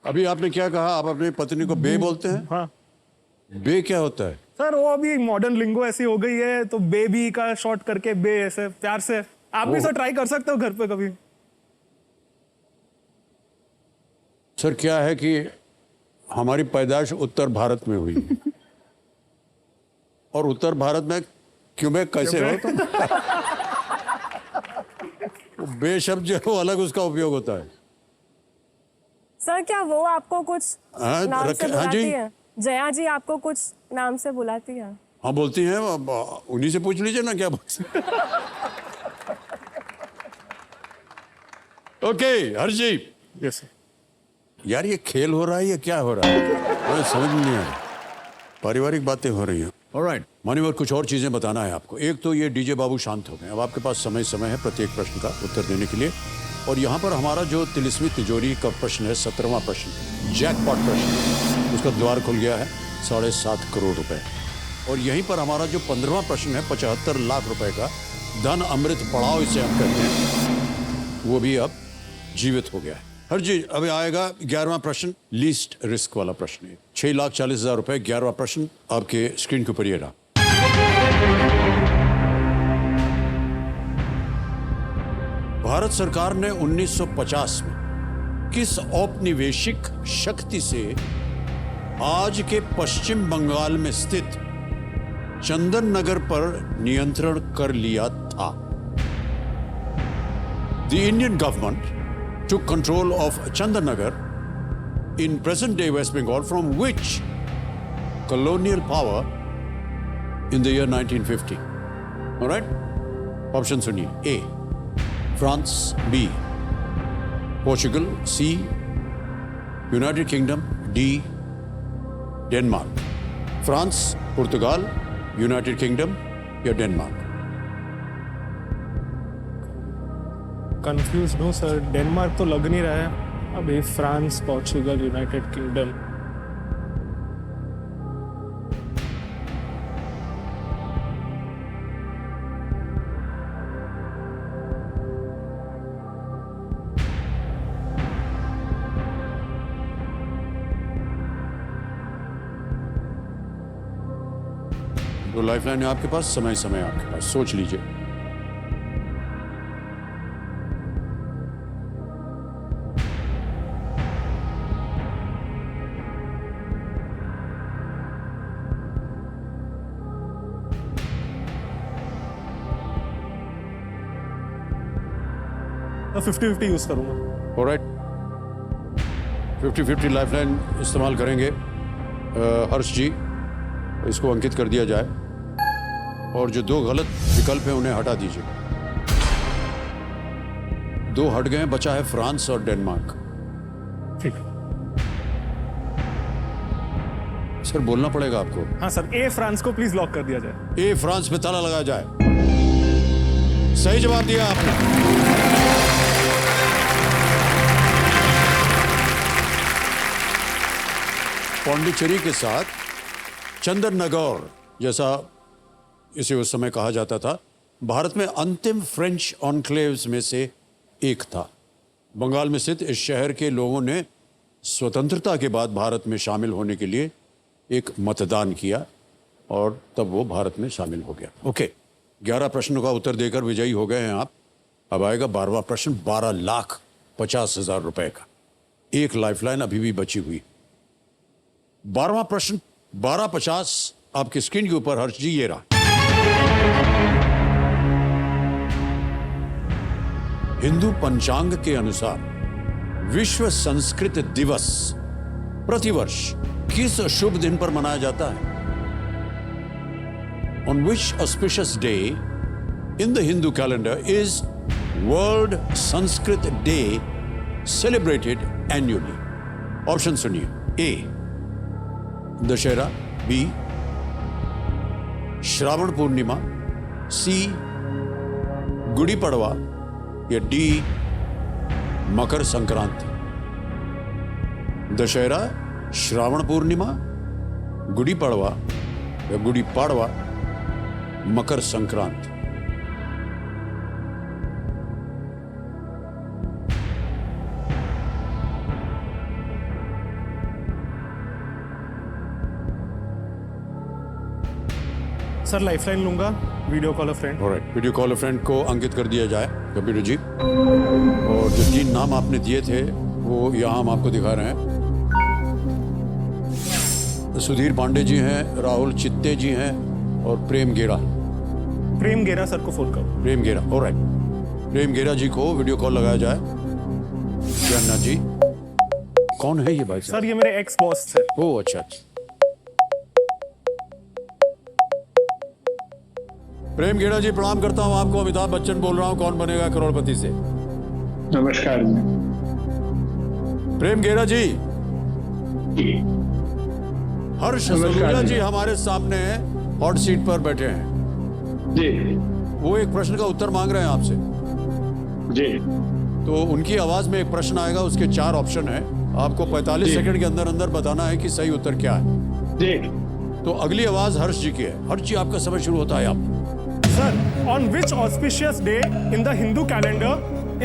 अभी आपने क्या कहा? आप अपनी पत्नी को बे बोलते हैं? हाँ बे क्या होता है? सर, वो अभी मॉडर्न लिंगो ऐसी हो गई है, तो बेबी का शॉर्ट करके बे, ऐसे प्यार से। आप भी ओह। सर ट्राई कर सकते हो घर पे कभी। सर क्या है कि हमारी पैदाइश उत्तर भारत में हुई है। और उत्तर भारत में क्यूबेक कैसे हो तो वो बे शब्द जो है वो अलग उसका उपयोग होता है। सर क्या वो आपको कुछ हाँ, नाम से हाँ बुलाती जी। है? जया जी आपको कुछ नाम से बुलाती है? हाँ बोलती हैं, अब उन्हीं से पूछ लीजिए ना क्या बोलती हैं। ओके हर्ष जी, यस सर। यार ये खेल हो रहा है, ये क्या हो रहा है मुझे समझ में नहीं आ रहा। पारिवारिक बातें हो रही हैं। ऑलराइट मान्यवर, कुछ और चीजें बताना है आपको। एक तो ये डीजे बाबू शांत हो गए, अब आपके पास समय है प्रत्येक प्रश्न का उत्तर देने के लिए। और यहाँ पर हमारा जो तिलिस्मी तिजोरी का प्रश्न है, 17वां प्रश्न, जैकपॉट प्रश्न, उसका द्वार खुल गया है 7.5 करोड़ रुपए। और यहीं पर हमारा जो 15वां प्रश्न है 75 लाख रुपए का धन अमृत पड़ाव इसे हम कहते हैं, वो भी अब जीवित हो गया है। हर जी अभी आएगा 11वां प्रश्न, लीस्ट रिस्क वाला प्रश्न है। 6,40,000 रुपए। 11वां प्रश्न आपके स्क्रीन के ऊपर ये रहा। भारत सरकार ने 1950 में किस औपनिवेशिक शक्ति से आज के पश्चिम बंगाल में स्थित चंदन नगर पर नियंत्रण कर लिया था? The Indian government took control of Chandanagar in present-day West Bengal from which colonial power in the year 1950? All right? Option suniye. A. France. B. Portugal. C. United Kingdom. D. Denmark. France, Portugal, United Kingdom या Denmark? Confuse हूँ sir, Denmark तो लग नहीं रहा है। अभी France, Portugal, United kingdom. तो lifeline है आपके पास, समय आपके पास, सोच लीजिए। मैं 50-50 यूज करूंगा। ऑलराइट, 50-50 लाइफलाइन इस्तेमाल करेंगे। हर्ष जी, इसको अंकित कर दिया जाए और जो 2 गलत विकल्प हैं उन्हें हटा दीजिए। 2 हट गए, बचा है फ्रांस और डेनमार्क। ठीक। सर बोलना पड़ेगा आपको। हाँ सर, ए फ्रांस को प्लीज लॉक कर दिया जाए। ए फ्रांस पे ताला लगाया जाए। सही जवाब दिया आपने। पौंडीचेरी के साथ चंदन नगर, जैसा इसे उस समय कहा जाता था, भारत में अंतिम फ्रेंच ऑनक्लेव्स में से एक था। बंगाल में स्थित इस शहर के लोगों ने स्वतंत्रता के बाद भारत में शामिल होने के लिए एक मतदान किया और तब वो भारत में शामिल हो गया। ओके, 11 प्रश्नों का उत्तर देकर विजयी हो गए हैं आप। अब आएगा 12वां प्रश्न, 12,50,000 रुपए का। एक लाइफलाइन अभी भी बची हुई। 12वां प्रश्न 1250 आपकी स्क्रीन के ऊपर हर्ष जी ये रहा। हिंदू पंचांग के अनुसार विश्व संस्कृत दिवस प्रतिवर्ष किस शुभ दिन पर मनाया जाता है? On which auspicious day in the Hindu calendar is World Sanskrit Day celebrated annually? Option सुनिए। ए दशहरा, बी श्रावण पूर्णिमा, सी गुड़ी पड़वा या डी मकर संक्रांति। दशहरा, श्रावण पूर्णिमा, गुड़ी पड़वा या गुड़ी पाड़वा, मकर संक्रांति। सर लाइफलाइन लूंगा, video call a friend. Alright, video call friend को अंकित कर दिया जाए कंप्यूटर जी। और जो 3 नाम आपने दिए थे वो यहाँ हम आपको दिखा रहे हैं। सुधीर पांडे जी हैं, राहुल चित्ते जी हैं और प्रेम गेरा। प्रेम गेरा सर को फोन करो। प्रेम गेरा, ऑलराइट, प्रेम गेरा जी को वीडियो कॉल लगाया जाए। जन्ना जी, कौन है ये भाई साहब? सर ये मेरे एक्स बॉस थे। ओह अच्छा अच्छा। प्रेम गेड़ा जी प्रणाम करता हूँ आपको। अमिताभ बच्चन बोल रहा हूँ, कौन बनेगा करोड़पति से। नमस्कार जी। प्रेम गेड़ा जी, हर्ष नमस्कार सलूजा जी। जी हमारे सामने हॉट सीट पर बैठे हैं। जी वो एक प्रश्न का उत्तर मांग रहे हैं आपसे। जी तो उनकी आवाज में एक प्रश्न आएगा, उसके 4 ऑप्शन है। आपको 45 जी। सेकंड के अंदर अंदर बताना है कि सही उत्तर क्या है। जी तो अगली आवाज हर्ष जी की है। हर्ष जी आपका समय शुरू होता है। आप sir, on which auspicious day in the Hindu calendar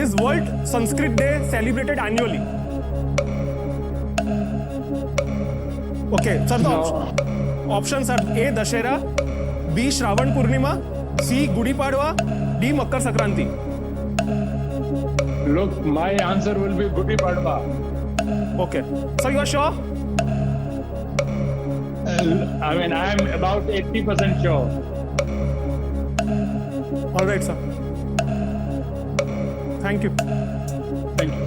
is World Sanskrit Day celebrated annually? Okay, sir तो option sir A Dussehra, B Shravan Purnima, C Gudi Padwa, D Makar Sankranti. look, my answer will be Gudi Padwa. Okay, so you are sure? I mean, I am about 80% sure. All right, sir. Thank you. Thank you.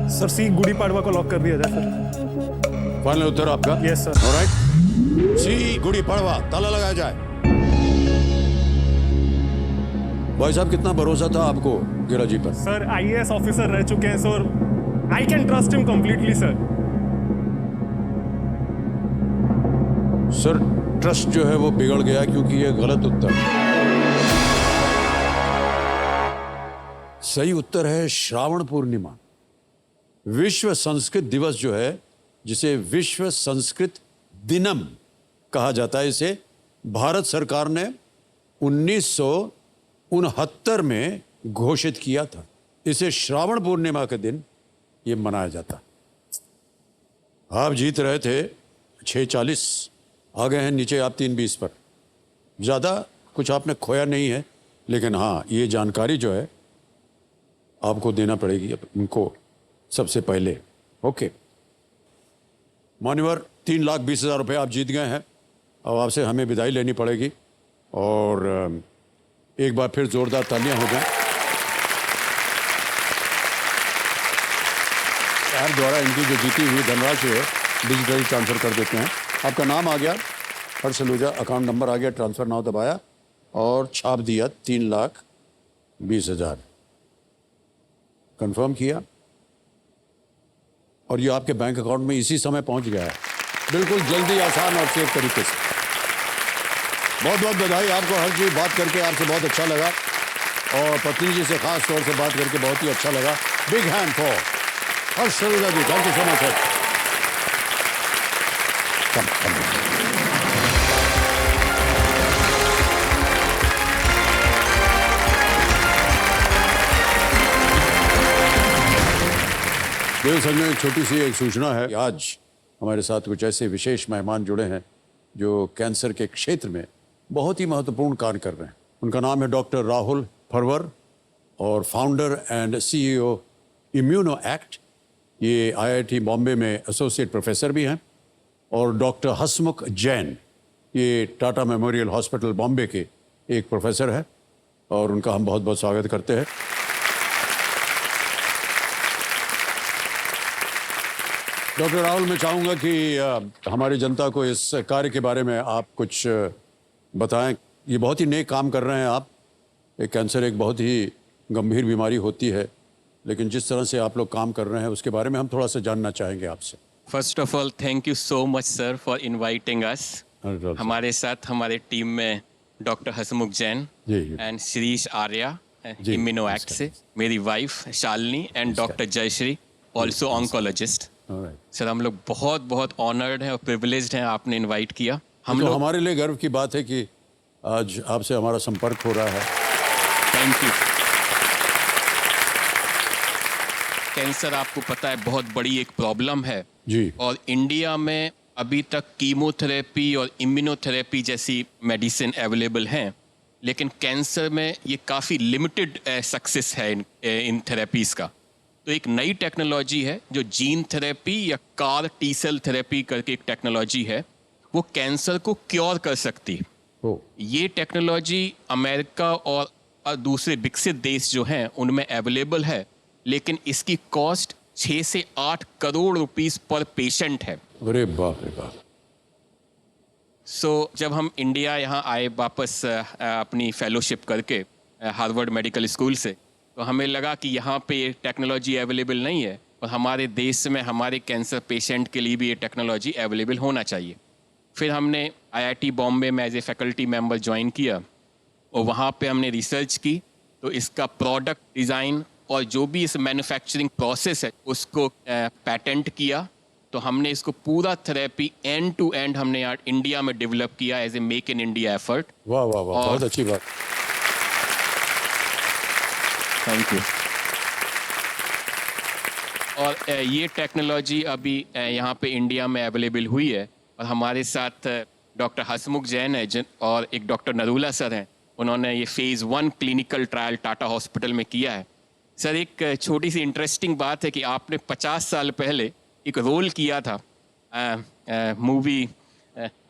Sir C Gudi Padwa को lock कर दिया जाए sir. Final उत्तर आपका? Yes, sir. Alright, सी गुड़ी पड़वा, ताला लगाया जाए। भाई साहब, कितना भरोसा था आपको गिरा जी पर? सर आईएएस ऑफिसर रह चुके हैं sir, I can trust him completely sir. Sir trust जो है वो बिगड़ गया क्योंकि ये गलत उत्तर है। सही उत्तर है श्रावण पूर्णिमा। विश्व संस्कृत दिवस जो है, जिसे विश्व संस्कृत दिनम कहा जाता है, इसे भारत सरकार ने 1969 में घोषित किया था। इसे श्रावण पूर्णिमा के दिन ये मनाया जाता। आप जीत रहे थे 640, आ गए हैं नीचे आप 320 पर। ज़्यादा कुछ आपने खोया नहीं है, लेकिन हाँ, ये जानकारी जो है आपको देना पड़ेगी अब उनको सबसे पहले। ओके मान्यवर, 3,20,000 रुपये आप जीत गए हैं। अब आपसे हमें विदाई लेनी पड़ेगी और एक बार फिर जोरदार तालियां हो जाएं। ऐप द्वारा इनकी जो जीती हुई धनराशि है डिजिटली ट्रांसफ़र कर देते हैं। आपका नाम आ गया, हर्ष सलूजा, अकाउंट नंबर आ गया, ट्रांसफ़र नाउ दबाया और छाप दिया। 3,20,000 कंफर्म किया और ये आपके बैंक अकाउंट में इसी समय पहुंच गया है, बिल्कुल जल्दी, आसान और सेफ तरीके से। बहुत बहुत बधाई आपको हर्ष जी, बात करके आपसे बहुत अच्छा लगा और पत्नी जी से खास तौर से बात करके बहुत ही अच्छा लगा। Big hand for Harsh Saluja ji, thank you so much sir. देव संघ में एक छोटी सी एक सूचना है। आज हमारे साथ कुछ ऐसे विशेष मेहमान जुड़े हैं जो कैंसर के क्षेत्र में बहुत ही महत्वपूर्ण कार्य कर रहे हैं। उनका नाम है डॉक्टर राहुल फरवर और founder and CEO immuno act. ये आईआईटी बॉम्बे में एसोसिएट प्रोफेसर भी हैं। और डॉक्टर हसमुख जैन, ये टाटा मेमोरियल हॉस्पिटल बॉम्बे के एक प्रोफेसर है और उनका हम बहुत बहुत स्वागत करते हैं। डॉक्टर राहुल, मैं चाहूँगा कि हमारी जनता को इस कार्य के बारे में आप कुछ बताएं। ये बहुत ही नेक काम कर रहे हैं आप। एक कैंसर एक बहुत ही गंभीर बीमारी होती है, लेकिन जिस तरह से आप लोग काम कर रहे हैं उसके बारे में हम थोड़ा सा जानना चाहेंगे आपसे। First of all thank you so much sir for inviting us. हमारे साथ हमारे टीम में doctor Hasmukh Jain ji. And Shirish Arya ji, immuno act से, मेरी wife Shalini and doctor Jayashree also oncologist. Sir हम लोग बहुत बहुत ऑनर्ड हैं और प्रिविलेज्ड हैं, आपने इनवाइट किया। हम लोग, हमारे लिए गर्व की बात है कि आज आपसे हमारा संपर्क हो रहा है। Thank you. कैंसर आपको पता है बहुत बड़ी एक प्रॉब्लम है जी। और इंडिया में अभी तक कीमोथेरेपी और इम्यूनोथेरेपी जैसी मेडिसिन अवेलेबल हैं, लेकिन कैंसर में ये काफ़ी लिमिटेड सक्सेस है इन थेरेपीज़ का। तो एक नई टेक्नोलॉजी है जो जीन थेरेपी या कार टी सेल थेरेपी करके एक टेक्नोलॉजी है, वो कैंसर को क्योर कर सकती है। ओ, ये टेक्नोलॉजी अमेरिका और दूसरे विकसित देश जो हैं उनमें अवेलेबल है, लेकिन इसकी कॉस्ट 6 से 8 करोड़ रुपीस पर पेशेंट है। अरे बाप रे बाप। सो जब हम इंडिया यहाँ आए वापस अपनी फेलोशिप करके हार्वर्ड मेडिकल स्कूल से, तो हमें लगा कि यहाँ पे ये टेक्नोलॉजी अवेलेबल नहीं है और हमारे देश में हमारे कैंसर पेशेंट के लिए भी ये टेक्नोलॉजी अवेलेबल होना चाहिए। फिर हमने IIT बॉम्बे में as a faculty member join किया और वहाँ पे हमने रिसर्च की, तो इसका प्रोडक्ट डिज़ाइन और जो भी इस मैन्युफैक्चरिंग प्रोसेस है उसको पैटेंट किया। तो हमने इसको पूरा थेरेपी एंड टू एंड हमने यहाँ इंडिया में डेवलप किया as a make in India effort. वाह वाह वाह, बहुत अच्छी बात। Thank you. और ये टेक्नोलॉजी अभी यहाँ पे इंडिया में अवेलेबल हुई है और हमारे साथ डॉक्टर हसमुख जैन है और एक डॉक्टर नरूला सर हैं। उन्होंने ये phase 1 clinical trial Tata hospital में किया है। सर, एक छोटी सी इंटरेस्टिंग बात है कि आपने 50 साल पहले एक रोल किया था मूवी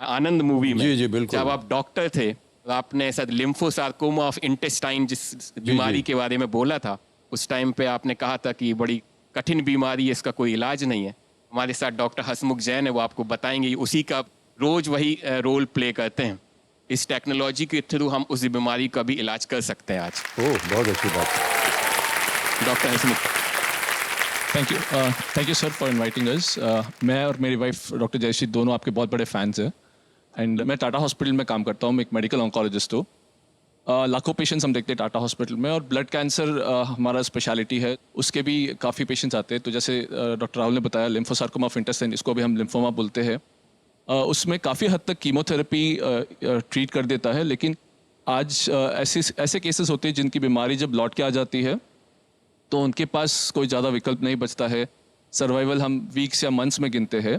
आनंद मूवी में। जी जी बिल्कुल। जब आप डॉक्टर थे और आपने सर लिम्फोसार्कोमा ऑफ इंटेस्टाइन जिस बीमारी के बारे में बोला था, उस टाइम पे आपने कहा था कि बड़ी कठिन बीमारी है, इसका कोई इलाज नहीं है। हमारे साथ डॉक्टर हसमुख जैन है, वो आपको बताएंगे। उसी का रोज वही रोल प्ले करते हैं। इस टेक्नोलॉजी के थ्रू हम उस बीमारी का भी इलाज कर सकते हैं आज। ओह, बहुत अच्छी बात है। Doctor Hasmukh. Thank you sir for inviting अस। मैं और मेरी वाइफ डॉक्टर जयश्री दोनों आपके बहुत बड़े फैंस हैं एंड मैं टाटा हॉस्पिटल में काम करता हूँ। मैं एक मेडिकल ऑन्कोलॉजिस्ट हूँ। लाखों पेशेंट्स हम देखते हैं टाटा हॉस्पिटल में और ब्लड कैंसर हमारा स्पेशलिटी है। उसके भी काफ़ी पेशेंट्स आते हैं। तो जैसे डॉक्टर राहुल ने बताया लिम्फोसार्कोमा ऑफ इंटेस्टाइन, इसको भी हम लिम्फोमा बोलते हैं। उसमें काफ़ी हद तक कीमोथेरेपी ट्रीट कर देता है, लेकिन आज ऐसे केसेस होते हैं जिनकी बीमारी जब लौट के आ जाती है तो उनके पास कोई ज़्यादा विकल्प नहीं बचता है। सर्वाइवल हम वीक्स या मंथ्स में गिनते हैं।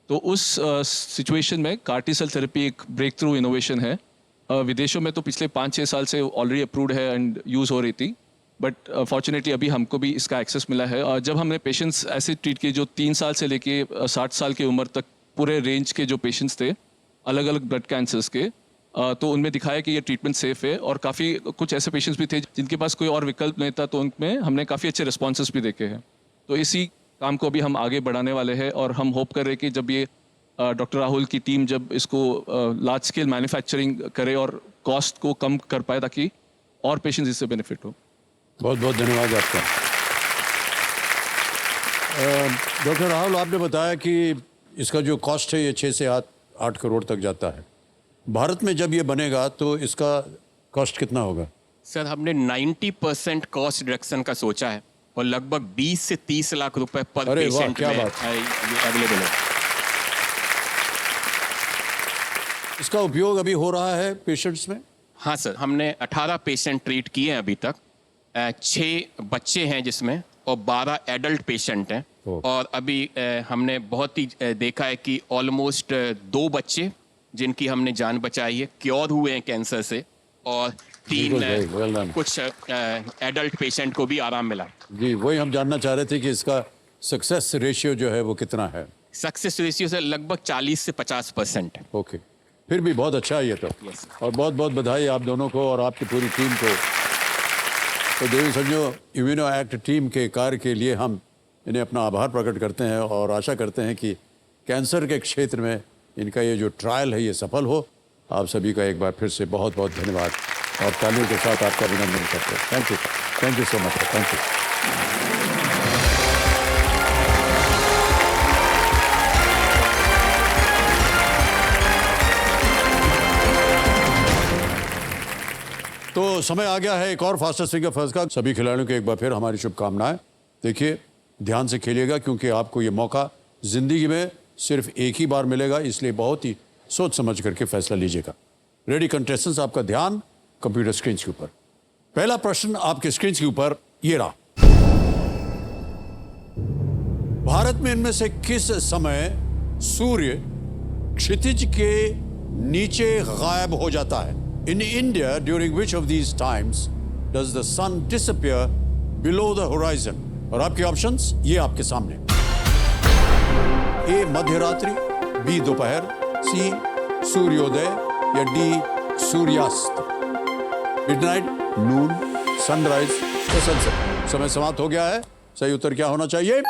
तो उस सिचुएशन में कार्टी सेल थेरेपी एक ब्रेक थ्रू इनोवेशन है। विदेशों में तो पिछले 5-6 साल से ऑलरेडी अप्रूव्ड है एंड यूज़ हो रही थी, बट फॉर्चुनेटली अभी हमको भी इसका एक्सेस मिला है। जब हमने पेशेंट्स ऐसे ट्रीट किए जो 3 साल से लेके 60 साल की उम्र तक पूरे रेंज के जो पेशेंट्स थे अलग अलग ब्लड कैंसर्स के, तो उनमें दिखाया कि ये ट्रीटमेंट सेफ है। और काफ़ी कुछ ऐसे पेशेंट्स भी थे जिनके पास कोई और विकल्प नहीं था, तो उनमें हमने काफ़ी अच्छे रिस्पॉन्सेस भी देखे हैं। तो इसी काम को अभी हम आगे बढ़ाने वाले हैं और हम होप कर रहे हैं कि जब ये डॉक्टर राहुल की टीम जब इसको लार्ज स्केल मैन्युफैक्चरिंग करे और कॉस्ट को कम कर पाए ताकि और पेशेंट्स इससे बेनिफिट हो। बहुत बहुत धन्यवाद आपका। डॉक्टर राहुल, आपने बताया कि इसका जो कॉस्ट है ये 6 से 8 करोड़ तक जाता है। भारत में जब ये बनेगा तो इसका कॉस्ट कितना होगा? सर, हमने 90% कॉस्ट रिडक्शन का सोचा है और लगभग 20 से 30 लाख रुपए पर अरे वाह, पेशेंट क्या में बात। अवेलेबल है। इसका उपयोग अभी हो रहा है पेशेंट्स में? हाँ सर, हमने 18 पेशेंट ट्रीट किए हैं अभी तक। 6 बच्चे हैं जिसमें और 12 एडल्ट पेशेंट हैं। और अभी हमने बहुत ही देखा है कि ऑलमोस्ट 2 बच्चे जिनकी हमने जान बचाई है क्योर हुए हैं कैंसर से, और 3 कुछ एडल्ट पेशेंट को भी आराम मिला। जी, वही हम जानना चाह रहे थे कि इसका सक्सेस रेशियो जो है वो कितना है? सक्सेस रेशियो से लगभग 40 से 50% है। ओके, फिर भी बहुत अच्छा है ये तो। Yes. और बहुत बहुत बधाई आप दोनों को और आपकी पूरी टीम को। तो देवी संजो इम्यूनो एक्ट टीम के कार्य के लिए हम इन्हें अपना आभार प्रकट करते हैं और आशा करते हैं कि कैंसर के क्षेत्र में इनका ये जो ट्रायल है ये सफल हो। आप सभी का एक बार फिर से बहुत बहुत धन्यवाद और तालियों के साथ आपका अभिनंदन करते हैं। Thank you so much. Thank you. तो समय आ गया है एक और फास्टेस्ट फिंगर फर्स्ट का। सभी खिलाड़ियों को एक बार फिर हमारी शुभकामनाएं। देखिए, ध्यान से खेलिएगा क्योंकि आपको ये मौका जिंदगी में सिर्फ एक ही बार मिलेगा, इसलिए बहुत ही सोच समझ करके फैसला लीजिएगा। रेडी कंटेस्टेंट्स, आपका ध्यान कंप्यूटर स्क्रीन के ऊपर। पहला प्रश्न आपके स्क्रीन के ऊपर ये रहा। भारत में इनमें से किस समय सूर्य क्षितिज के नीचे गायब हो जाता है? In India during which of these times does the sun disappear below the horizon? और आपके ऑप्शंस ये आपके सामने। ए मध्य रात्रि, बी दोपहर, सी सूर्योदय या डी सूर्यास्त। मिडनाइट, नून, सनराइज या सनसेट। समय समाप्त हो गया है। सही उत्तर क्या होना चाहिए?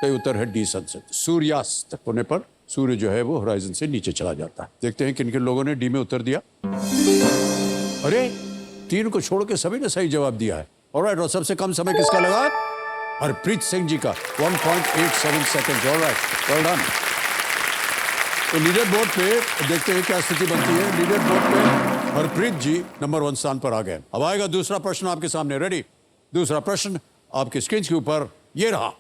सही उत्तर है डी सनसेट। सूर्यास्त होने पर सूर्य जो है वो होराइजन से नीचे चला जाता है। देखते हैं किन किन लोगों ने डी में उत्तर दिया। अरे 3 को छोड़ के सभी ने सही जवाब दिया है। ऑलराइट, और सबसे कम समय किसका लगा? हरप्रीत सिंह जी का 1.87 सेकंड। Alright, well done. तो लीडर बोर्ड पे देखते हैं क्या स्थिति बनती है। लीडर बोर्ड पे हरप्रीत जी नंबर 1 स्थान पर आ गए। अब आएगा दूसरा प्रश्न आपके सामने। रेडी? दूसरा प्रश्न आपके स्क्रीन के ऊपर ये रहा।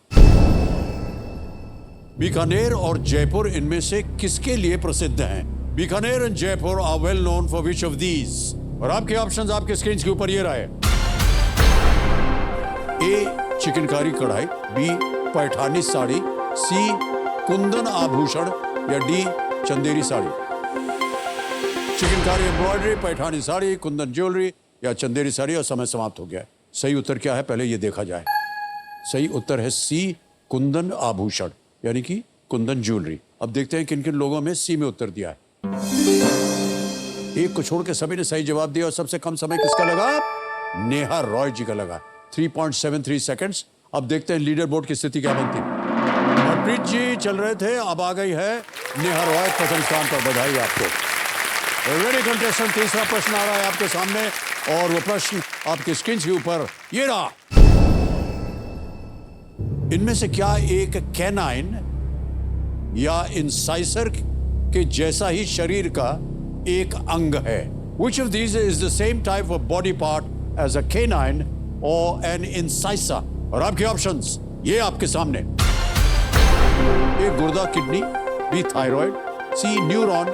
बीकानेर और जयपुर इनमें से किसके लिए प्रसिद्ध हैं? Bikaner and Jaipur are well known for which of these? और आपके ऑप्शंस आपके स्क्रीन के ऊपर ये रहे। ए चिकनकारी कढ़ाई, बी पैठानी साड़ी, सी कुंदन आभूषण या D Chanderi sari. Chikankari embroidery, Paithani sari, Kundan jewellery या चंदेरी साड़ी। और समय समाप्त हो गया है। सही उत्तर क्या है पहले ये देखा जाए। सही उत्तर है सी कुंदन आभूषण, यानी कि कुंदन ज्वेलरी। अब देखते हैं किन किन लोगों में सी में उत्तर दिया है। एक को छोड़ के सभी ने सही जवाब दिया और सबसे कम समय किसका लगा? नेहा रॉय जी का लगा 3.73 सेकंड्स। अब देखते हैं लीडर बोर्ड की स्थिति क्या बनती है। हरप्रीत जी चल रहे थे, अब आ गई है नेहा रॉय प्रथम स्थान पर। बधाई आपको। रेडी कंटेस्टेंट, तीसरा प्रश्न आ रहा है आपके सामने और वो प्रश्न आपके स्क्रीन के ऊपर ये रहा। इनमें से क्या एक कैनाइन या इंसाइसर के जैसा ही शरीर का एक अंग है? Which of these is the same type of body part as a canine or an incisor? और आपके ऑप्शंस ये आपके सामने। ए गुर्दा, किडनी, बी थायराइड, सी न्यूरॉन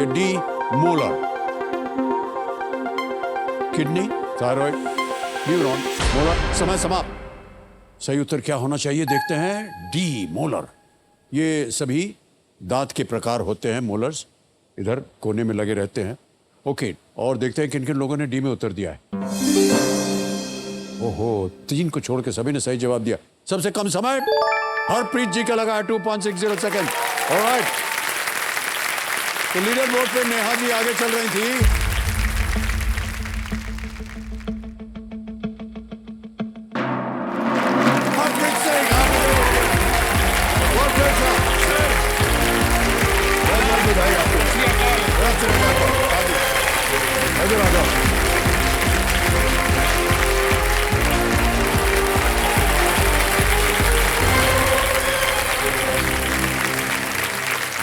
या D molar. Kidney, thyroid, neuron, molar. समय समाप्त। सही उत्तर क्या होना चाहिए देखते हैं। D molar. ये सभी दांत के प्रकार होते हैं। मोलर्स इधर कोने में लगे रहते हैं। ओके, और देखते हैं किन किन लोगों ने डी में उत्तर दिया है। ओहो, 3 को छोड़ के सभी ने सही जवाब दिया। सबसे कम समय हरप्रीत जी का लगा है 2.60 सेकंड। ऑलराइट, तो लीडर बोर्ड पे नेहा जी आगे चल रही थी।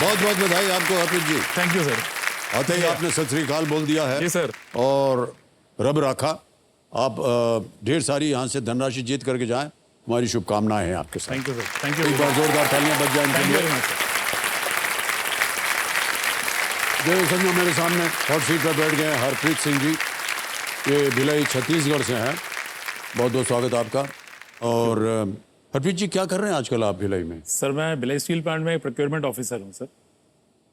बहुत बहुत बधाई आपको Harpreet ji. Thank you sir. आते ही आपने सत श्री अकाल बोल दिया है। जी सर। और रब रखा आप ढेर सारी यहाँ से धनराशि जीत करके जाएं। हमारी शुभकामनाएं हैं आपके साथ। Thank you sir. Thank you. एक बार जोरदार तालियां बज जाए इनके लिए। जो संजो मेरे सामने हॉट सीट पर बैठ गए हरप्रीत सिंह जी, ये भिलाई छत्तीसगढ़ से हैं। बहुत बहुत स्वागत आपका। और हरप्रीत जी क्या कर रहे हैं आजकल आप भिलाई में? सर मैं भिलाई स्टील प्लांट में प्रोक्योरमेंट ऑफिसर हूँ सर।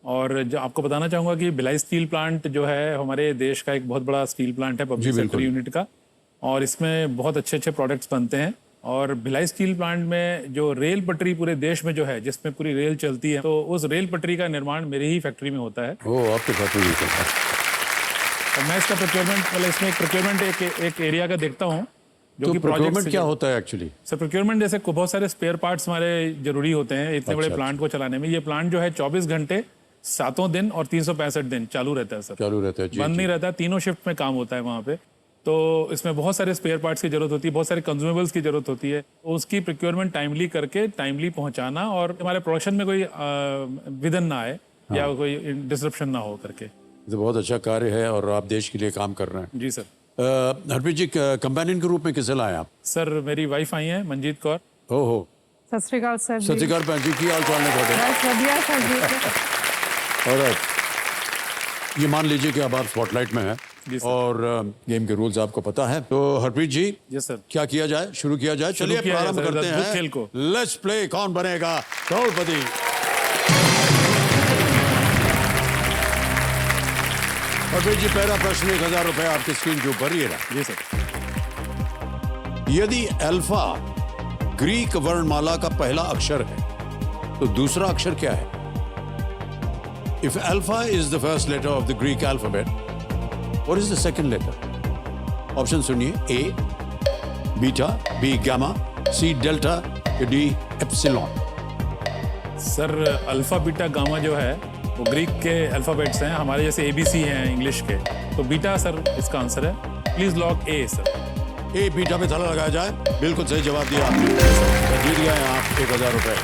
और जो आपको बताना चाहूँगा कि भिलाई स्टील प्लांट जो है हमारे देश का एक बहुत बड़ा स्टील प्लांट है पब्लिक सेक्टर यूनिट का। और इसमें बहुत अच्छे अच्छे प्रोडक्ट्स बनते हैं। और भिलाई स्टील प्लांट में जो रेल पटरी पूरे देश में जो है, जिसमें पूरी रेल चलती है, तो उस रेल पटरी का निर्माण मेरी ही फैक्ट्री में होता है। ओह, आपके फैक्ट्री में चलता है। और मैं इसका प्रोक्योरमेंट, मतलब इसमें प्रोक्योरमेंट एक एरिया का देखता हूँ जो कि प्रोक्योरमेंट क्या होता है एक्चुअली? सर प्रोक्योरमेंट जैसे बहुत सारे स्पेयर पार्ट्स हमारे जरूरी होते हैं इतने बड़े प्लांट को चलाने में। ये प्लांट जो है 24 घंटे 7 दिन और 365 दिन चालू रहता है सर। चालू रहता है, बंद नहीं रहता। तीनों शिफ्ट में काम होता है वहाँ पे। तो इसमें बहुत सारे स्पेयर पार्ट्स की जरूरत होती है, बहुत सारे कंज्यूमेबल्स की जरूरत होती है। तो उसकी प्रोक्योरमेंट टाइमली करके टाइमली पहुंचाना और हमारे प्रोडक्शन में कोई विघन ना आए या कोई डिसरप्शन ना हो करके। तो बहुत अच्छा कार्य है और आप देश के लिए काम कर रहे हैं। जी सर। हरप्रीत जी, कंपेनियन के रूप में किसे लाए आप? सर मेरी वाइफ आई हैं मनजीत कौर। ओहो, सत श्री अकाल सर। सत श्री अकाल भैन जी, की हाल चाल है ਤੁਹਾਡੇ? बस बढ़िया सर जी। ऑलराइट, ये मान लीजिए कि अब आप स्पॉटलाइट में हैं जी सर। और गेम के रूल्स आपको पता है। तो हरप्रीत जी, जी सर। क्या किया जाए? शुरू किया जाए? चलिए किया जाए प्रारंभ सर, करते अद्भुत हैं खेल को। Let's play. कौन बनेगा करोड़पति? और फिर जी पहला प्रश्न 1000 रुपए आपकी स्क्रीन के ऊपर ये रहा। जी सर। यदि अल्फा ग्रीक वर्णमाला का पहला अक्षर है तो दूसरा अक्षर क्या है? If alpha is the first letter of the Greek alphabet, what is the second letter? Option सुनिए, A beta, B gamma, C delta, D epsilon. Sir alpha beta gamma जो है वो ग्रीक के अल्फाबेट्स हैं, हमारे जैसे ABC हैं English के, तो बीटा सर इसका आंसर है। Please lock A sir. A beta पे ताला लगाया जाए। बिल्कुल सही जवाब दिया आपने, जीत गए हैं आप 1000 रुपए।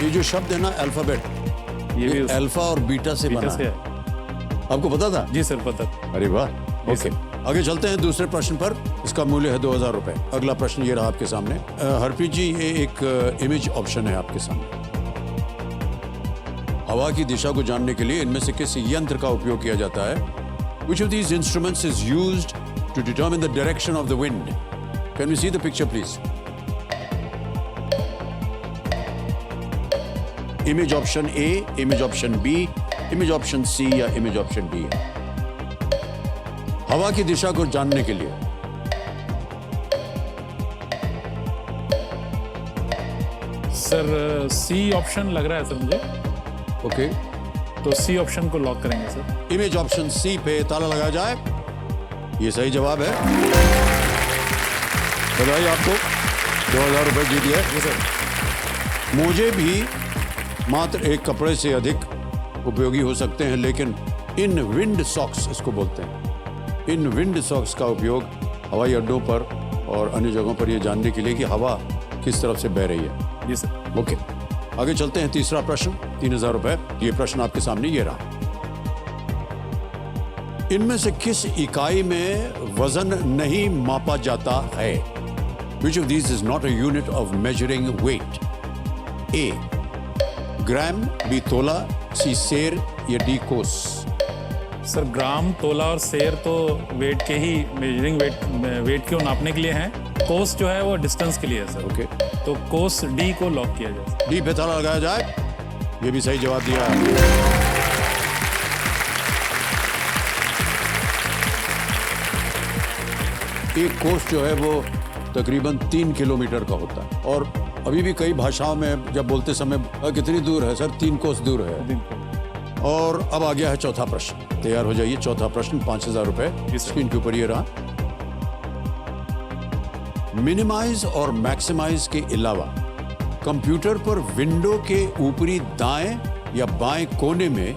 ये जो शब्द है ना अल्फाबेट, ये भी अल्फा और बीटा से बना से है। है। आपको पता था? जी सर पता। अरे वाह, ओके। आगे चलते हैं दूसरे प्रश्न पर। इसका मूल्य है 2000 रुपए। अगला प्रश्न ये रहा आपके सामने। हरप्रीत जी, ये एक इमेज ऑप्शन है आपके सामने। हवा की दिशा को जानने के लिए इनमें से किस यंत्र का उपयोग किया जाता है? Which of these instruments is used to determine the direction of the wind? Can we see the picture, please? Image option A, image option B, image option C या image option D है। हवा की दिशा को जानने के लिए sir C option लग रहा है सर मुझे, ओके। तो C ऑप्शन को लॉक करेंगे सर। इमेज ऑप्शन सी पे ताला लगाया जाए। ये सही जवाब है। बधाई आपको, 2000 रुपए जीत गए। जी सर। मोजे भी मात्र एक कपड़े से अधिक उपयोगी हो सकते हैं, लेकिन इन विंड सॉक्स इसको बोलते हैं। इन विंड सॉक्स का उपयोग हवाई अड्डों पर और अन्य जगहों पर यह जानने के लिए कि हवा किस तरफ से बह रही है। जी सर। ओके, आगे चलते हैं। तीसरा प्रश्न, 3000 रुपए। ये प्रश्न आपके सामने ये रहा। इनमें से किस इकाई में वजन नहीं मापा जाता है? Which of these is not a unit of measuring weight? A gram, B तोला, सी सेर या डी कोस? सर ग्राम, तोला और सेर तो वेट के ही मेजरिंग वेट को नापने के लिए हैं। कोस जो है वो डिस्टेंस के लिए है सर। ओके, तो कोस डी को लॉक किया जाए। डी पे ताला लगाया जाए। ये भी सही जवाब दिया। एक कोस जो है वो तकरीबन 3 किलोमीटर का होता है, और अभी भी कई भाषाओं में जब बोलते समय कितनी दूर है सर? 3 कोस दूर है। और अब आ गया है चौथा प्रश्न। तैयार हो जाइए। चौथा प्रश्न 5000 रुपए स्क्रीन के ऊपर ये रहा। मिनिमाइज और मैक्सिमाइज के अलावा कंप्यूटर पर विंडो के ऊपरी दाएं या बाएं कोने में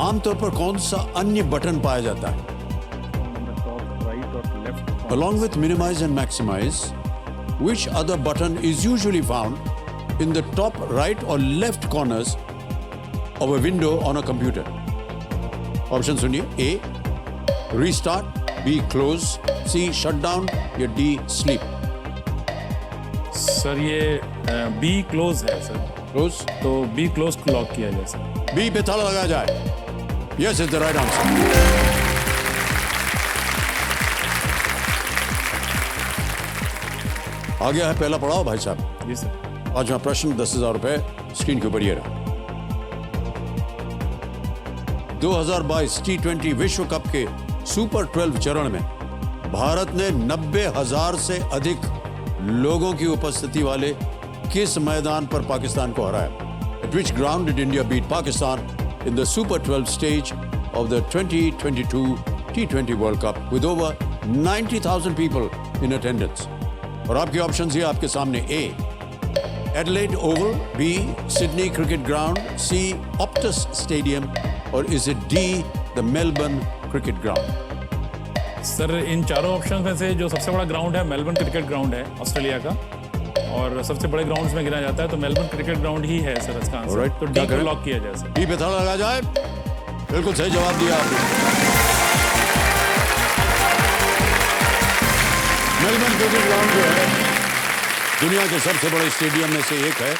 आमतौर पर कौन सा अन्य बटन पाया जाता है? Along with minimize and maximize, which other button is usually found in the top right or left corners of a window on a computer? Option सुनिए। A restart, B close, C shutdown या D sleep? Sir ये be close है sir. Close? तो be close को lock किया जाए sir. B पे ताला लगाया जाए। Yes is the right answer. आ गया है पहला पड़ाव भाई साहब। जी सर। पांचवा प्रश्न 10,000 रुपए स्क्रीन के ऊपर ये रहा। 2022 T20 विश्व कप के सुपर 12 चरण में भारत ने 90,000 से अधिक लोगों की उपस्थिति वाले किस मैदान पर पाकिस्तान को हराया? At which ground did India beat Pakistan in the Super 12 stage of the 2022 T20 World Cup with over 90,000 people in attendance? और आपके ऑप्शंस ये आपके सामने। A Adelaide Oval, B Sydney Cricket Ground, C Optus Stadium, और is it D the Melbourne Cricket Ground? Sir इन चारों option में से जो सबसे बड़ा ग्राउंड है मेलबर्न क्रिकेट ग्राउंड है ऑस्ट्रेलिया का, और सबसे बड़े ग्राउंड्स में गिना जाता है, तो मेलबर्न क्रिकेट ग्राउंड ही है सर इसका आंसर। Alright, तो क्या डी को करें? लॉक किया जाए सर। डी पे ताला लगाया जाए। बिल्कुल सही जवाब दिया आपने। मेलबर्न क्रिकेट ग्राउंड जो है दुनिया के सबसे बड़े स्टेडियम में से एक है,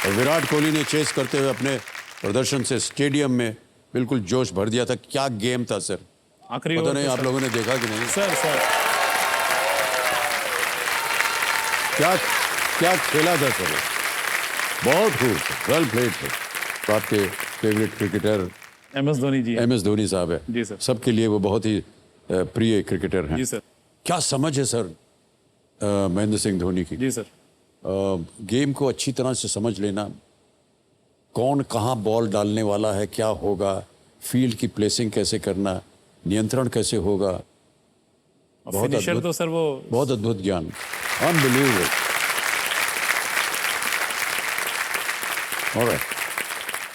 और विराट कोहली ने चेस करते हुए अपने प्रदर्शन से स्टेडियम में बिल्कुल जोश भर दिया था। क्या गेम था सर, आखिरी पता ओवर नहीं पे आप सर। लोगों ने देखा कि नहीं? सर क्या क्या खेला था सर, बहुत खूब, वेल प्लेड थे। आपके फेवरेट क्रिकेटर MS धोनी जी हैं। MS धोनी साहब है। जी सर। सबके लिए वो बहुत ही प्रिय क्रिकेटर हैं। जी सर। क्या समझ है सर महेंद्र सिंह धोनी की? जी सर। गेम को अच्छी तरह से समझ लेना, कौन कहाँ बॉल डालने वाला है, क्या होगा, फील्ड की प्लेसिंग कैसे करना, नियंत्रण कैसे होगा। बहुत फिनिशर अद्भुत, तो सर वो बहुत अद्भुत ज्ञान, अनबिलीवेबल। ऑलराइट,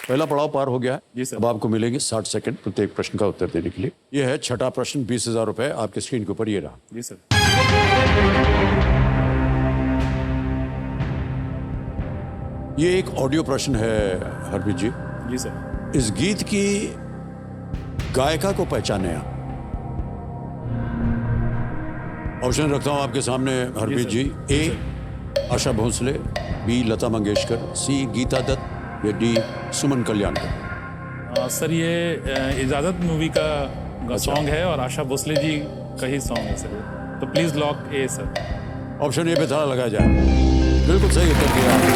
पहला पड़ाव पार हो गया है। जी सर। अब आपको मिलेंगे 60 सेकंड प्रत्येक प्रश्न का उत्तर देने के लिए। यह है छठा प्रश्न, 20,000 रुपए आपके स्क्रीन के ऊपर ये रहा। जी सर। ये एक ऑडियो प्रश्न है हरप्रीत जी। जी सर। इस गीत की गायिका को पहचाने आप। ऑप्शन रखता हूं आपके सामने हरप्रीत जी। ए आशा भोसले, बी लता मंगेशकर, सी गीता दत्त या डी सुमन कल्याणकर। सर ये इजाज़त मूवी का सॉन्ग है और आशा भोसले जी का ही सॉन्ग है सर, तो please lock A sir. Option A पे ताला लगाया जाए। बिल्कुल सही उत्तर दिया आपने।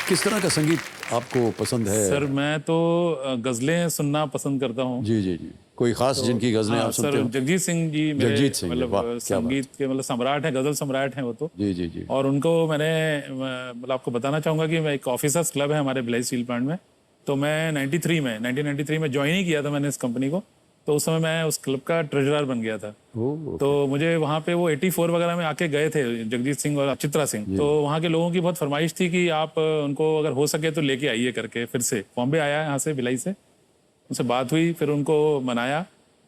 किस तरह का संगीत आपको पसंद है? सर मैं तो गज़लें सुनना पसंद करता हूँ। जी जी जी, कोई खास जिनकी गजलें आप सुनते सर हो? जगजीत सिंह जी मेरे जगजीत सिंह जी, वाह, मतलब क्या बात। संगीत के मतलब सम्राट हैं, गज़ल सम्राट हैं वो तो। जी जी जी। और उनको मैंने मतलब आपको बताना चाहूँगा कि मैं एक ऑफिसर्स क्लब है हमारे भिलाई स्टील प्लांट में, तो मैं 1993 में ज्वाइन ही किया था मैंने इस कंपनी को, तो उस समय मैं उस क्लब का ट्रेजरर बन गया था। तो मुझे वहाँ पे वो 84 वगैरह में आके गए थे जगजीत सिंह और चित्रा सिंह, तो वहाँ के लोगों की बहुत फरमाइश थी कि आप उनको अगर हो सके तो लेके आइए करके। फिर से बॉम्बे आया यहाँ से भिलाई से, उनसे बात हुई, फिर उनको मनाया,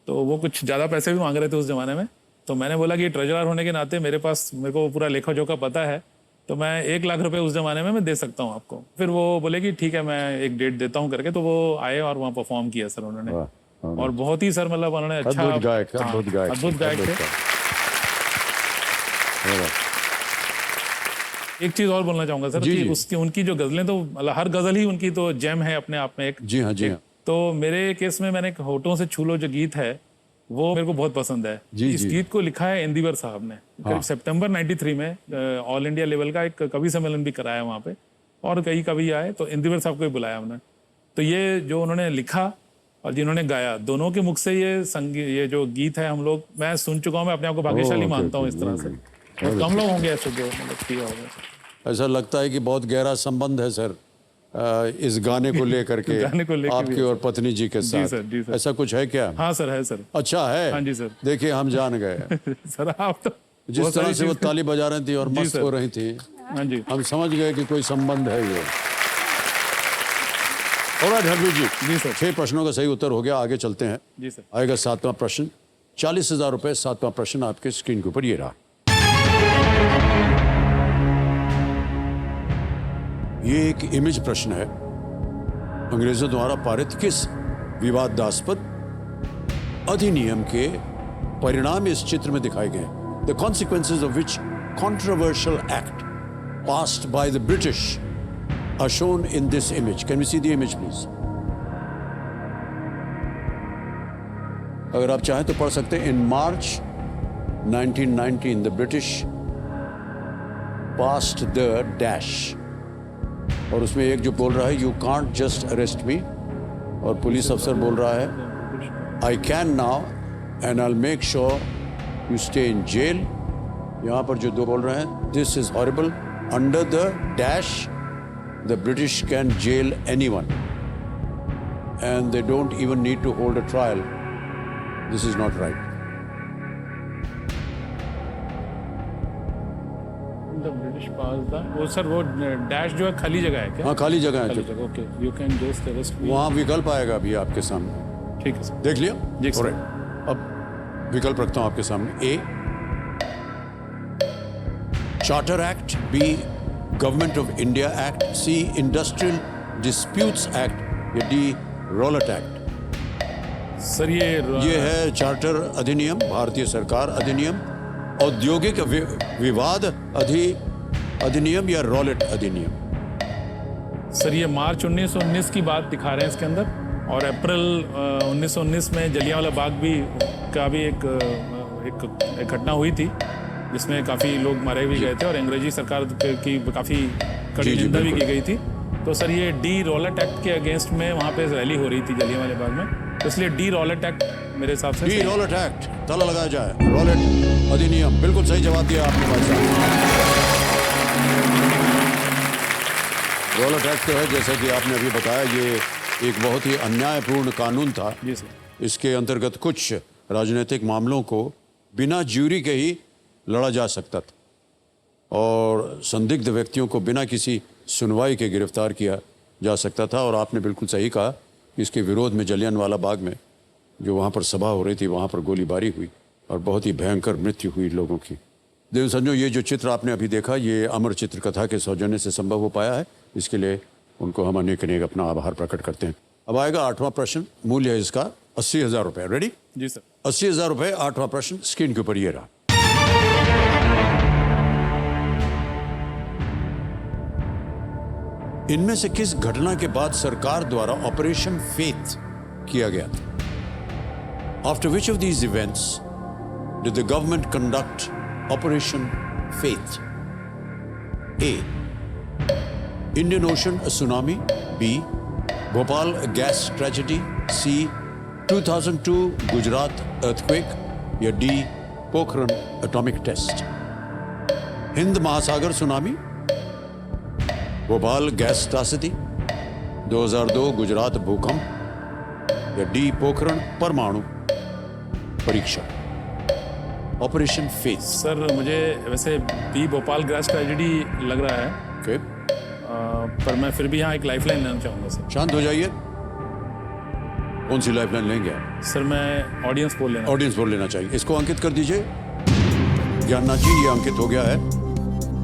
तो वो कुछ ज़्यादा पैसे भी मांग रहे थे उस ज़माने में। तो मैंने बोला कि ट्रेजरर होने के नाते मेरे को पूरा लेखा जोखा पता है, तो मैं 1 लाख रुपए उस ज़माने में मैं दे सकता हूँ आपको। फिर वो बोले कि ठीक है मैं एक डेट देता हूँ करके, तो वो आए और वहाँ परफॉर्म किया सर उन्होंने। और बहुत ही सर मतलब उन्होंने अच्छा, अद्भुत गायक, अद्भुत गायक, अद्भुत गायक थे। एक चीज और बोलना चाहूंगा सर जी, कि जी। उसकी उनकी जो गजलें तो मतलब हर गजल ही उनकी तो जेम है अपने आप में एक। जी हाँ, जी हाँ। तो मेरे केस में मैंने एक होठों से छू लो जो गीत है वो मेरे को बहुत पसंद है। जी, इस जी। गीत को लिखा है इंदिवर साहब ने। करीब सितंबर 93 में ऑल इंडिया लेवल का एक कवि सम्मेलन भी कराया वहाँ पे, और कई कवि आए, तो इंदिवर साहब को ही बुलाया हमने। तो ये जो उन्होंने लिखा और जिन्होंने गाया, दोनों के मुख से ये जो गीत है हम लोग, मैं सुन चुका हूँ, मैं अपने आप को भाग्यशाली ओके, मानता हूँ ओके, इस तरह से। बहुत कम लोग होंगे ऐसे जो मतलब किया होगा। ऐसा लगता है कि बहुत गहरा संबंध है सर इस गाने को लेकर के, गाने को लेके आपकी भी है और पत्नी जी के साथ। सर, जी सर। ऐसा कुछ है क्या? हाँ सर, है सर। अच्छा है। हाँ जी सर। देखिए हम जान गए। सर आप तो जिस बहुत तरह सारी से वो चीज़- ताली बजा रही थी और जी मस्त सर। हो रही थी, हाँ जी हम समझ गए कि कोई संबंध है ये। ऑलराइट हरप्रीत जी, जी सर। 6 प्रश्नों का सही उत्तर हो गया। आगे चलते हैं। जी सर। आएगा 7वां प्रश्न, 40,000 रुपए। 7वां प्रश्न आपके स्क्रीन के ऊपर ये रहा। ये एक इमेज प्रश्न है। अंग्रेजों द्वारा पारित किस विवादास्पद अधिनियम के परिणाम इस चित्र में दिखाए गए? The consequences of which controversial act passed by the British are shown in this image. Can we see the image, please? अगर आप चाहें तो पढ़ सकते हैं। In March 1919, the British passed the dash. और उसमें एक जो बोल रहा है, You can't just arrest me, और पुलिस अफसर बोल रहा है, I can now and I'll make sure you stay in jail. यहाँ पर जो दो बोल रहे हैं, This is horrible. Under the dash, the British can jail anyone, and they don't even need to hold a trial. This is not right. The British passed the वो sir वो dash जो है खाली जगह है क्या? हाँ, खाली जगह खाली है। जगह, okay. You can just arrest me. वहाँ विकल्प आएगा अभी आपके सामने, ठीक है सर। देख लिया? जी सर। Alright. अब विकल्प रखता हूँ आपके सामने। A, Charter Act, B, Government of India Act, C, Industrial Disputes Act, या D, Rowlatt Act. सर ये है चार्टर अधिनियम, भारतीय सरकार अधिनियम, औद्योगिक विवाद अधिनियम या रॉलेट अधिनियम। सर ये मार्च 1919 की बात दिखा रहे हैं इसके अंदर, और अप्रैल 1919 में जलियांवाला बाग भी का भी एक घटना हुई थी, जिसमें काफ़ी लोग मारे भी गए थे और अंग्रेजी सरकार की काफ़ी कड़ी जी, जी, निंदा भी बिल्कुल। की गई थी। तो सर ये डी रॉलेट एक्ट के अगेंस्ट में वहाँ पे रैली हो रही थी जलियांवाला बाग में, तो इसलिए डी रॉलेट एक्ट मेरे हिसाब से डी रॉलेट एक्ट, ताला लगाया जाए। रॉलेट अधिनियम, बिल्कुल सही जवाब दिया आपने भाई साहब। रॉलेट एक्ट तो है, जैसा कि आपने अभी बताया, ये एक बहुत ही अन्यायपूर्ण कानून था। जी सर। इसके अंतर्गत कुछ राजनीतिक मामलों को बिना ज्यूरी के ही लड़ा जा सकता था और संदिग्ध व्यक्तियों को बिना किसी सुनवाई के गिरफ्तार किया जा सकता था। और आपने बिल्कुल सही कहा, इसके विरोध में जलियांवाला बाग में जो वहाँ पर सभा हो रही थी, वहाँ पर गोलीबारी हुई और बहुत ही भयंकर मृत्यु हुई लोगों की। देव संजो, ये जो चित्र आपने अभी देखा, ये अमर चित्र कथा के सौजन्य से संभव हो पाया है। इसके लिए उनको हम अनेक अनेक अपना आभार प्रकट करते हैं। अब आएगा 8वां प्रश्न, मूल्य है इसका 80,000 रुपये। रेडी? जी सर। 80,000 रुपये, 8वां प्रश्न स्क्रीन के ऊपर ये रहा। इनमें से किस घटना के बाद सरकार द्वारा ऑपरेशन फेथ किया गया था? After which of these events did the government conduct Operation Faith? A, Indian Ocean tsunami. B, Bhopal gas tragedy. C, 2002 Gujarat earthquake. या डी, पोखरण एटॉमिक टेस्ट। हिंद महासागर सुनामी, भोपाल गैस त्रासदी, 2002 गुजरात भूकंप, या डी, पोखरण परमाणु परीक्षा। Operation faith. सर मुझे वैसे बी भोपाल गैस ट्रेजेडी लग रहा है, ओके, पर मैं फिर भी यहाँ एक लाइफलाइन लेना चाहूँगा सर। शांत हो जाइए। कौन सी लाइफलाइन लेंगे आप? सर मैं ऑडियंस पोल लेना। ऑडियंस पोल लेना चाहिए। इसको अंकित कर दीजिए। ज्ञाननाथ जी, ये अंकित हो गया है।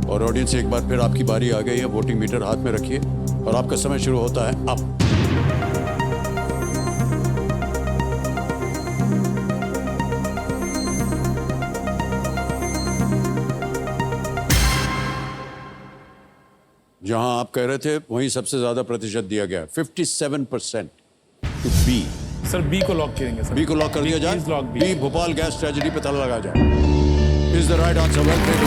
और ऑडियंस, एक बार फिर आपकी बारी आ गई है। वोटिंग मीटर हाथ में रखिए और आपका समय शुरू होता है अब। जहां आप कह रहे थे वहीं सबसे ज्यादा प्रतिशत दिया गया, 57% टू बी। सर बी को लॉक करेंगे सर। बी को लॉक कर दिया जाए। Please lock B. B, Bhopal gas tragedy पे ताला लगा जाए। Is the right answer. Well played.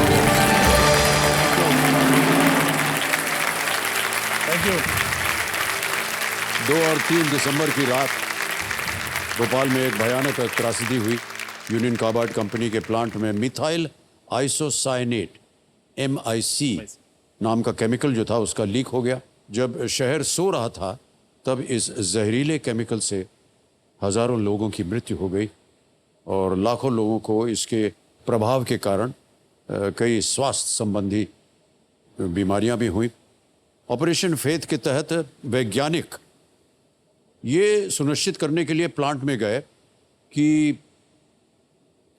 Thank you. 2 और 3 दिसंबर की रात भोपाल में एक भयानक त्रासदी हुई। यूनियन कार्बाइड कंपनी के प्लांट में मिथाइल आइसोसाइनेट MIC नाम का केमिकल जो था उसका लीक हो गया। जब शहर सो रहा था तब इस जहरीले केमिकल से हजारों लोगों की मृत्यु हो गई और लाखों लोगों को इसके प्रभाव के कारण कई स्वास्थ्य संबंधी बीमारियां भी हुई। ऑपरेशन फेथ के तहत वैज्ञानिक ये सुनिश्चित करने के लिए प्लांट में गए कि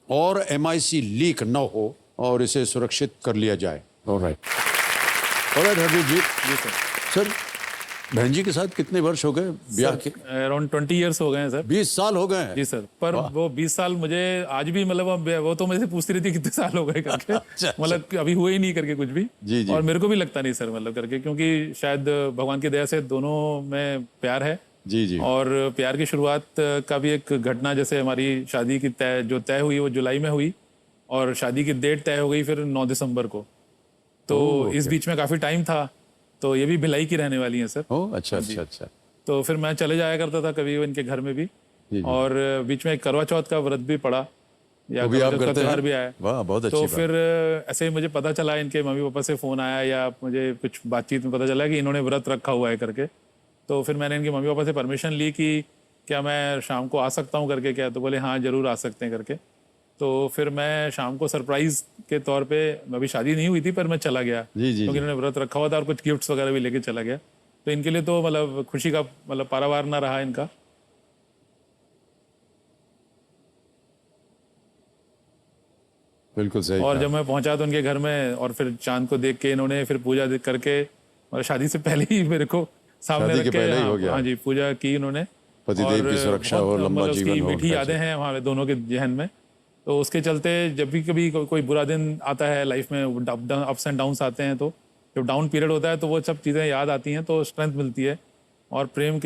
और MIC लीक न हो और इसे सुरक्षित कर लिया जाए। ऑलराइट, हरदीप जी। जी सर। सर, बहन जी के साथ कितने वर्ष हो गए ब्याह के? अराउंड 20 ईयर्स हो गए हैं सर। 20 साल हो गए हैं। जी सर। पर वो 20 साल मुझे आज भी मतलब वो तो मुझे पूछती रहती कितने साल हो गए करके। अच्छा। मतलब अभी हुए ही नहीं करके कुछ भी। जी, जी। और मेरे को भी लगता नहीं सर, मतलब करके, क्योंकि शायद भगवान की दया से दोनों में प्यार है। जी, जी। और प्यार की शुरुआत का भी एक घटना, जैसे हमारी शादी की जो तय हुई वो जुलाई में हुई और शादी की डेट तय हो गई फिर 9 दिसंबर को। तो इस बीच में काफी टाइम था। तो ये भी भिलाई की रहने वाली हैं सर। ओह, अच्छा अच्छा अच्छा। तो फिर मैं चले जाया करता था कभी इनके घर में भी। और बीच में एक करवा चौथ का व्रत भी पड़ा या वो भी आप करवा चौथ का करते त्योहार हैं? भी आया। वाह, बहुत अच्छी तो बात। फिर ऐसे ही मुझे पता चला, इनके मम्मी पापा से फोन आया या मुझे कुछ बातचीत में पता चला कि इन्होंने व्रत रखा हुआ है करके। तो फिर मैंने इनके मम्मी पापा से परमिशन ली कि क्या मैं शाम को आ सकता हूँ करके। क्या तो बोले हाँ जरूर आ सकते हैं करके। तो फिर मैं शाम को सरप्राइज के तौर पे, अभी शादी नहीं हुई थी पर मैं चला गया जी, क्योंकि इन्होंने व्रत रखा हुआ था और कुछ गिफ्ट्स वगैरह भी लेके चला गया। तो इनके लिए तो मतलब खुशी का मतलब पारावार ना रहा इनका। बिल्कुल सही और कहा। जब मैं पहुंचा तो उनके घर में और फिर चांद को देख के इन्होंने फिर पूजा करके, और शादी से पहले ही मेरे को सामने शादी रख के के पहले ही हो गया। हाँ जी पूजा की इन्होंने। पतिदेव और की सुरक्षा हो, बहुत लंबा मतलब जीवन उसकी हो। मीठी यादें हैं हमारे दोनों के जहन में। तो उसके चलते जब भी कभी कोई बुरा दिन आता है लाइफ में, अप्स एंड डाउन्स आते हैं, तो जब डाउन पीरियड होता है तो वो सब चीज़ें याद आती हैं तो स्ट्रेंथ मिलती है और प्रेम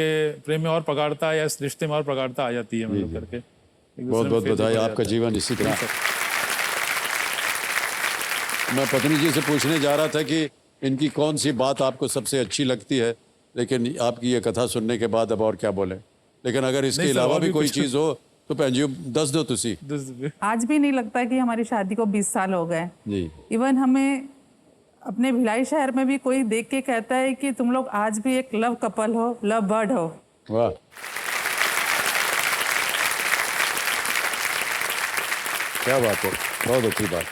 में और प्रगाढ़ता या इस रिश्ते में और प्रगाढ़ता आ जाती है मतलब करके। बहुत बहुत बधाई, आपका जीवन इसी तरह मैं पत्नी जी से पूछने जा रहा था कि इनकी कौन सी बात आपको सबसे अच्छी लगती है, लेकिन आपकी ये कथा सुनने के बाद अब और क्या बोले। लेकिन अगर इसके नहीं सर, अलावा और भी भी कोई कुछ- चीज़ हो तो भैन जी दस दो तुसी आज भी नहीं लगता कि हमारी शादी को 20 साल हो गए। जी। इवन हमें अपने भिलाई शहर में भी कोई देख के कहता है कि तुम लोग आज भी एक लव कपल हो, लव बर्ड हो। वाह, क्या बात है, बहुत अच्छी बात।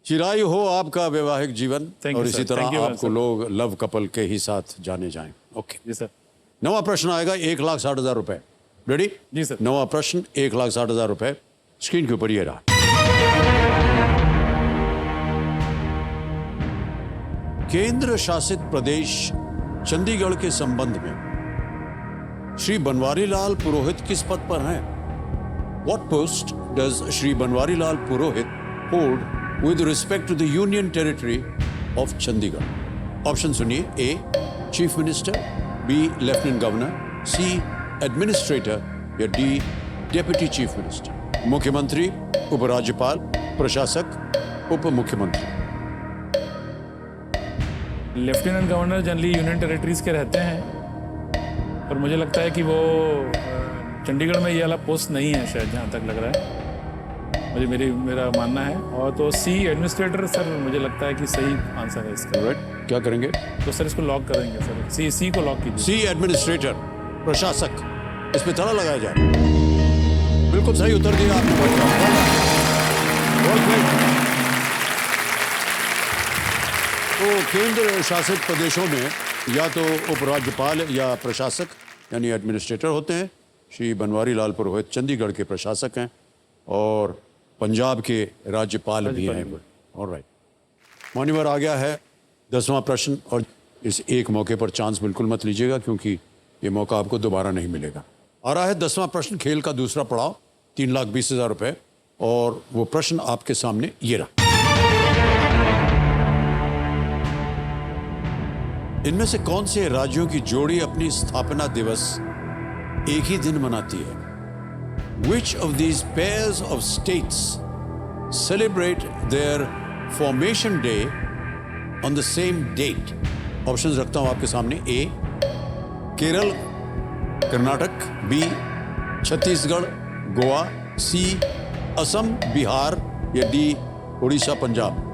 चिरायु हो आपका वैवाहिक जीवन Thank you, और इसी sir. Thank तरह you, आपको sir. लोग लव कपल के ही साथ जाने जाएं। ओके, जी सर। नवा प्रश्न आएगा 1,60,000 रुपए। रेडी? जी सर। नवा प्रश्न 1,60,000 रुपए स्क्रीन के ऊपर ये रहा। केंद्र शासित प्रदेश चंडीगढ़ के संबंध में श्री बनवारीलाल पुरोहित किस पद पर हैं? What post does Shri Banwarilal Purohit hold with respect to the Union Territory of Chandigarh? Option सुनिए। A. Chief Minister, B. Lieutenant Governor, C. Administrator या D. Deputy Chief Minister? मुख्यमंत्री, उपराज्यपाल, प्रशासक, उप मुख्यमंत्री। Lieutenant governor generally union territories के रहते हैं, और मुझे लगता है कि वो चंडीगढ़ में ये वाला पोस्ट नहीं है शायद, जहाँ तक लग रहा है मुझे, मेरा मानना है। और तो सी एडमिनिस्ट्रेटर सर मुझे लगता है कि सही आंसर है इसका। राइट, क्या करेंगे? तो सर इसको लॉक करेंगे सर, सी को लॉक कीजिए। सी एडमिनिस्ट्रेटर, प्रशासक, इस पे ताला लगाया जाए। बिल्कुल सही उत्तर दिया आपने। बहुत great। तो केंद्र शासित प्रदेशों में या तो उपराज्यपाल या प्रशासक यानी एडमिनिस्ट्रेटर होते हैं। श्री बनवारीलाल पुरोहित चंडीगढ़ के प्रशासक हैं और पंजाब के राज्यपाल भी हैं। ऑलराइट, मान्यवर आ गया है 10वां प्रश्न, और इस एक मौके पर चांस बिल्कुल मत लीजिएगा क्योंकि ये मौका आपको दोबारा नहीं मिलेगा। आ रहा है 10वां प्रश्न, खेल का दूसरा पड़ाव, 3,20,000 रुपए, और वो प्रश्न आपके सामने ये रहा। इनमें से कौन से राज्यों की जोड़ी अपनी स्थापना दिवस एक ही दिन मनाती है? Which of these pairs of states celebrate their formation day on the same date? Options रखता हूं आपके सामने। ए. केरल कर्नाटक, बी. छत्तीसगढ़ गोवा, सी. असम बिहार या डी. उड़ीसा पंजाब।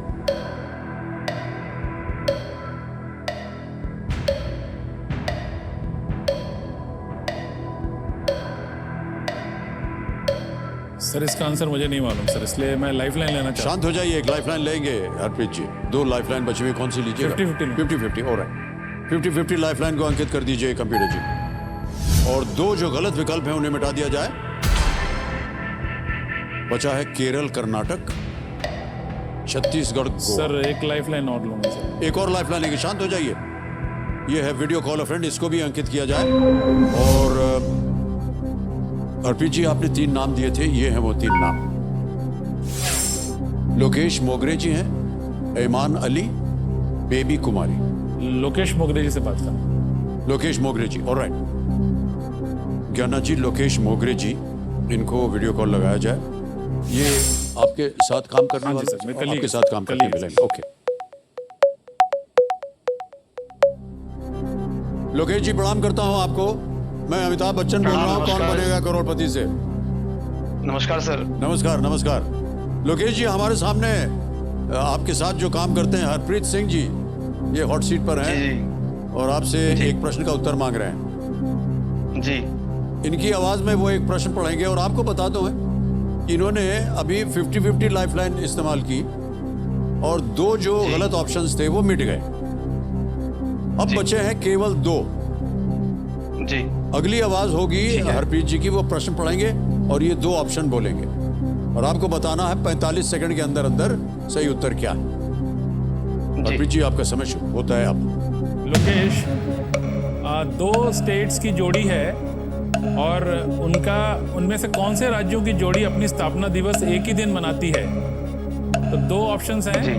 सर इसका आंसर मुझे नहीं मालूम सर, इसलिए मैं लाइफलाइन लेना चाहता शांत हो जाइए, एक लाइफलाइन लेंगे हरप्रीत जी। 2 लाइफलाइन बची हुई, कौन सी लीजिएगा? 50-50 50-50, ऑलराइट। 50-50 लाइफलाइन को अंकित कर दीजिए कंप्यूटर जी, और 2 जो गलत विकल्प हैं उन्हें मिटा दिया जाए। बचा है केरल कर्नाटक, छत्तीसगढ़ हूँ। गोवा। सर एक लाइफलाइन और लूंगा सर। एक और लाइफलाइन लेंगे, शांत हो जाइए। ये है वीडियो कॉल अ फ्रेंड, इसको भी अंकित किया जाए। और हरप्रीत जी आपने 3 नाम दिए थे, ये हैं वो 3 नाम। लोकेश मोगरे जी हैं, ऐमान अली, बेबी कुमारी। लोकेश मोगरे जी से बात कर। लोकेश मोगरे जी, ऑलराइट। ज्ञाना जी, लोकेश मोगरे जी, इनको वीडियो कॉल लगाया जाए। ये आपके साथ काम करने हाँ जी वाले, सर, मैं कल ही- आपके साथ काम कल करने ही- मिलेंगे। ओके, लोकेश जी प्रणाम करता हूं आपको। मैं अमिताभ बच्चन बोल रहा हूं, कौन नमस्कार। बनेगा करोड़पति से। नमस्कार सर। नमस्कार नमस्कार। लोकेश जी हमारे सामने आपके साथ जो काम करते हैं हरप्रीत सिंह जी, ये हॉट सीट पर हैं जी और आपसे एक प्रश्न का उत्तर मांग रहे हैं। जी। इनकी आवाज में वो एक प्रश्न पढ़ेंगे और आपको बता दो कि इन्होंने अभी 50-50 लाइफलाइन इस्तेमाल की और 2 जो गलत ऑप्शंस थे वो मिट गए। अब बचे हैं केवल 2। जी। अगली आवाज होगी हरप्रीत जी की, वो प्रश्न पढ़ेंगे और ये 2 ऑप्शन बोलेंगे और आपको बताना है 45 सेकंड के अंदर अंदर सही उत्तर क्या है। हरप्रीत जी आपका समय शुरू होता है। अब लोकेश, 2 स्टेट्स की जोड़ी है और उनमें से कौन से राज्यों की जोड़ी अपनी स्थापना दिवस एक ही दिन मनाती है? तो 2 ऑप्शंस हैं। जी।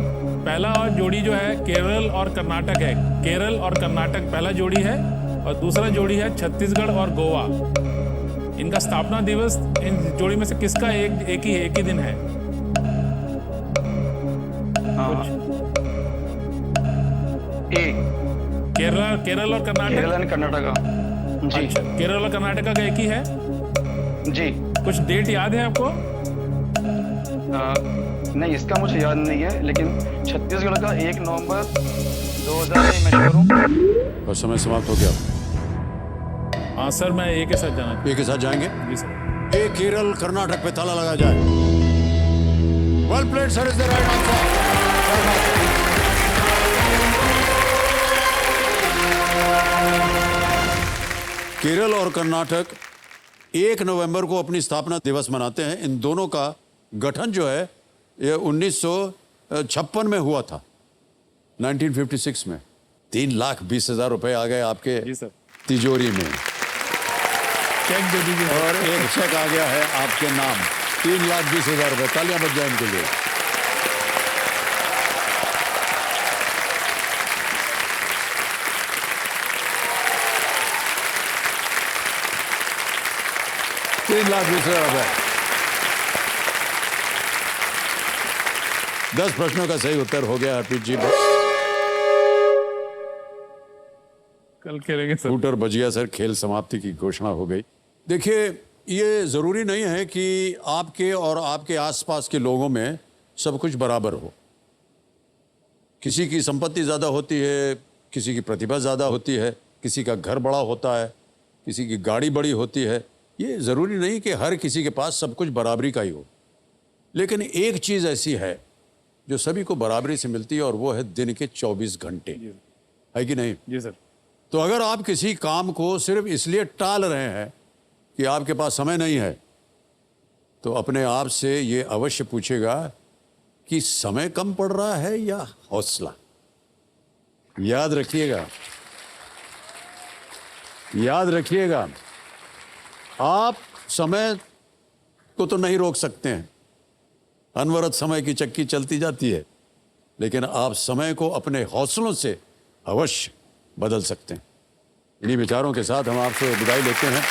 पहला जोड़ी जो है केरल और कर्नाटक है। केरल और कर्नाटक पहला जोड़ी है और दूसरा जोड़ी है छत्तीसगढ़ और गोवा। इनका स्थापना दिवस इन जोड़ी में से किसका एक ही दिन है? ए केरल और कर्नाटक। केरल एंड कर्नाटका। जी अच्छा, केरल और कर्नाटका का एक ही है। जी। कुछ डेट याद है आपको? नहीं, इसका मुझे याद नहीं है, लेकिन छत्तीसगढ़ का 1 नवंबर 2000 मैं श्योर हूँ। और समय समाप्त हो गया। हाँ सर, मैं एक के साथ जाना। एक के साथ जाएंगे। जी सर। ए केरल कर्नाटक पे ताला लगा जाए। Well played sir, is the right answer. Kerala और कर्नाटक 1 नवंबर को अपनी स्थापना दिवस मनाते हैं। इन दोनों का गठन जो है ये 1956 में हुआ था, 1956 में। 3,20,000 रुपए आ गए आपके जी सर। तिजोरी में, चेक दे दीजिए। और एक चेक आ गया है आपके नाम, 3,20,000 रुपए। तालियां बज जाए इनके लिए। ₹3,20,000। 10 प्रश्नों का सही उत्तर हो गया हरप्रीत जी। कल खेलेंगे सर। स्कूटर बच गया सर, खेल समाप्ति की घोषणा हो गई। देखिए, ये ज़रूरी नहीं है कि आपके और आपके आसपास के लोगों में सब कुछ बराबर हो। किसी की संपत्ति ज़्यादा होती है, किसी की प्रतिभा ज़्यादा होती है, किसी का घर बड़ा होता है, किसी की गाड़ी बड़ी होती है। ये ज़रूरी नहीं कि हर किसी के पास सब कुछ बराबरी का ही हो। लेकिन एक चीज़ ऐसी है जो सभी को बराबरी से मिलती है, और वो है दिन के 24 घंटे, है कि नहीं? जी सर। तो अगर आप किसी काम को सिर्फ इसलिए टाल रहे हैं कि आपके पास समय नहीं है, तो अपने आप से ये अवश्य पूछेगा कि समय कम पड़ रहा है या हौसला। याद रखिएगा, याद रखिएगा, आप समय को तो नहीं रोक सकते हैं, अनवरत समय की चक्की चलती जाती है, लेकिन आप समय को अपने हौसलों से अवश्य बदल सकते हैं। इन्हीं विचारों के साथ हम आपसे विदाई लेते हैं,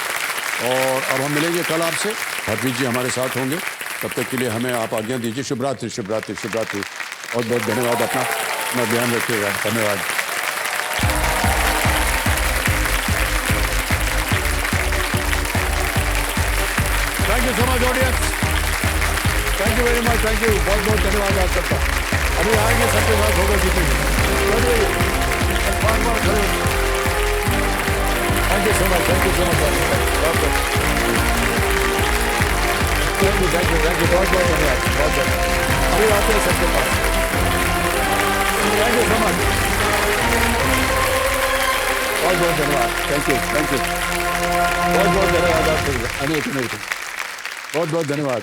और अब हम मिलेंगे कल आपसे। हरप्रीत जी हमारे साथ होंगे, तब तक के लिए हमें आप आज्ञा दीजिए। शुभ रात्रि, शुभ रात्रि, शुभ रात्रि। बहुत बहुत धन्यवाद। अपना ध्यान रखिएगा। धन्यवाद। Thank you so much audience, thank you very much, thank you. बहुत बहुत धन्यवाद आप सबका। अभी आएंगे, सबके साथ होगा सीखेंगे। Thank you so much, thank you so much. Thank you, thank you, thank you. बहुत बहुत धन्यवाद, बहुत बहुत। अभी आते हैं सबके पास। थैंक यू सो मच, बहुत बहुत धन्यवाद। Thank you, thank you. बहुत बहुत धन्यवाद आपको। अनेक बहुत बहुत धन्यवाद।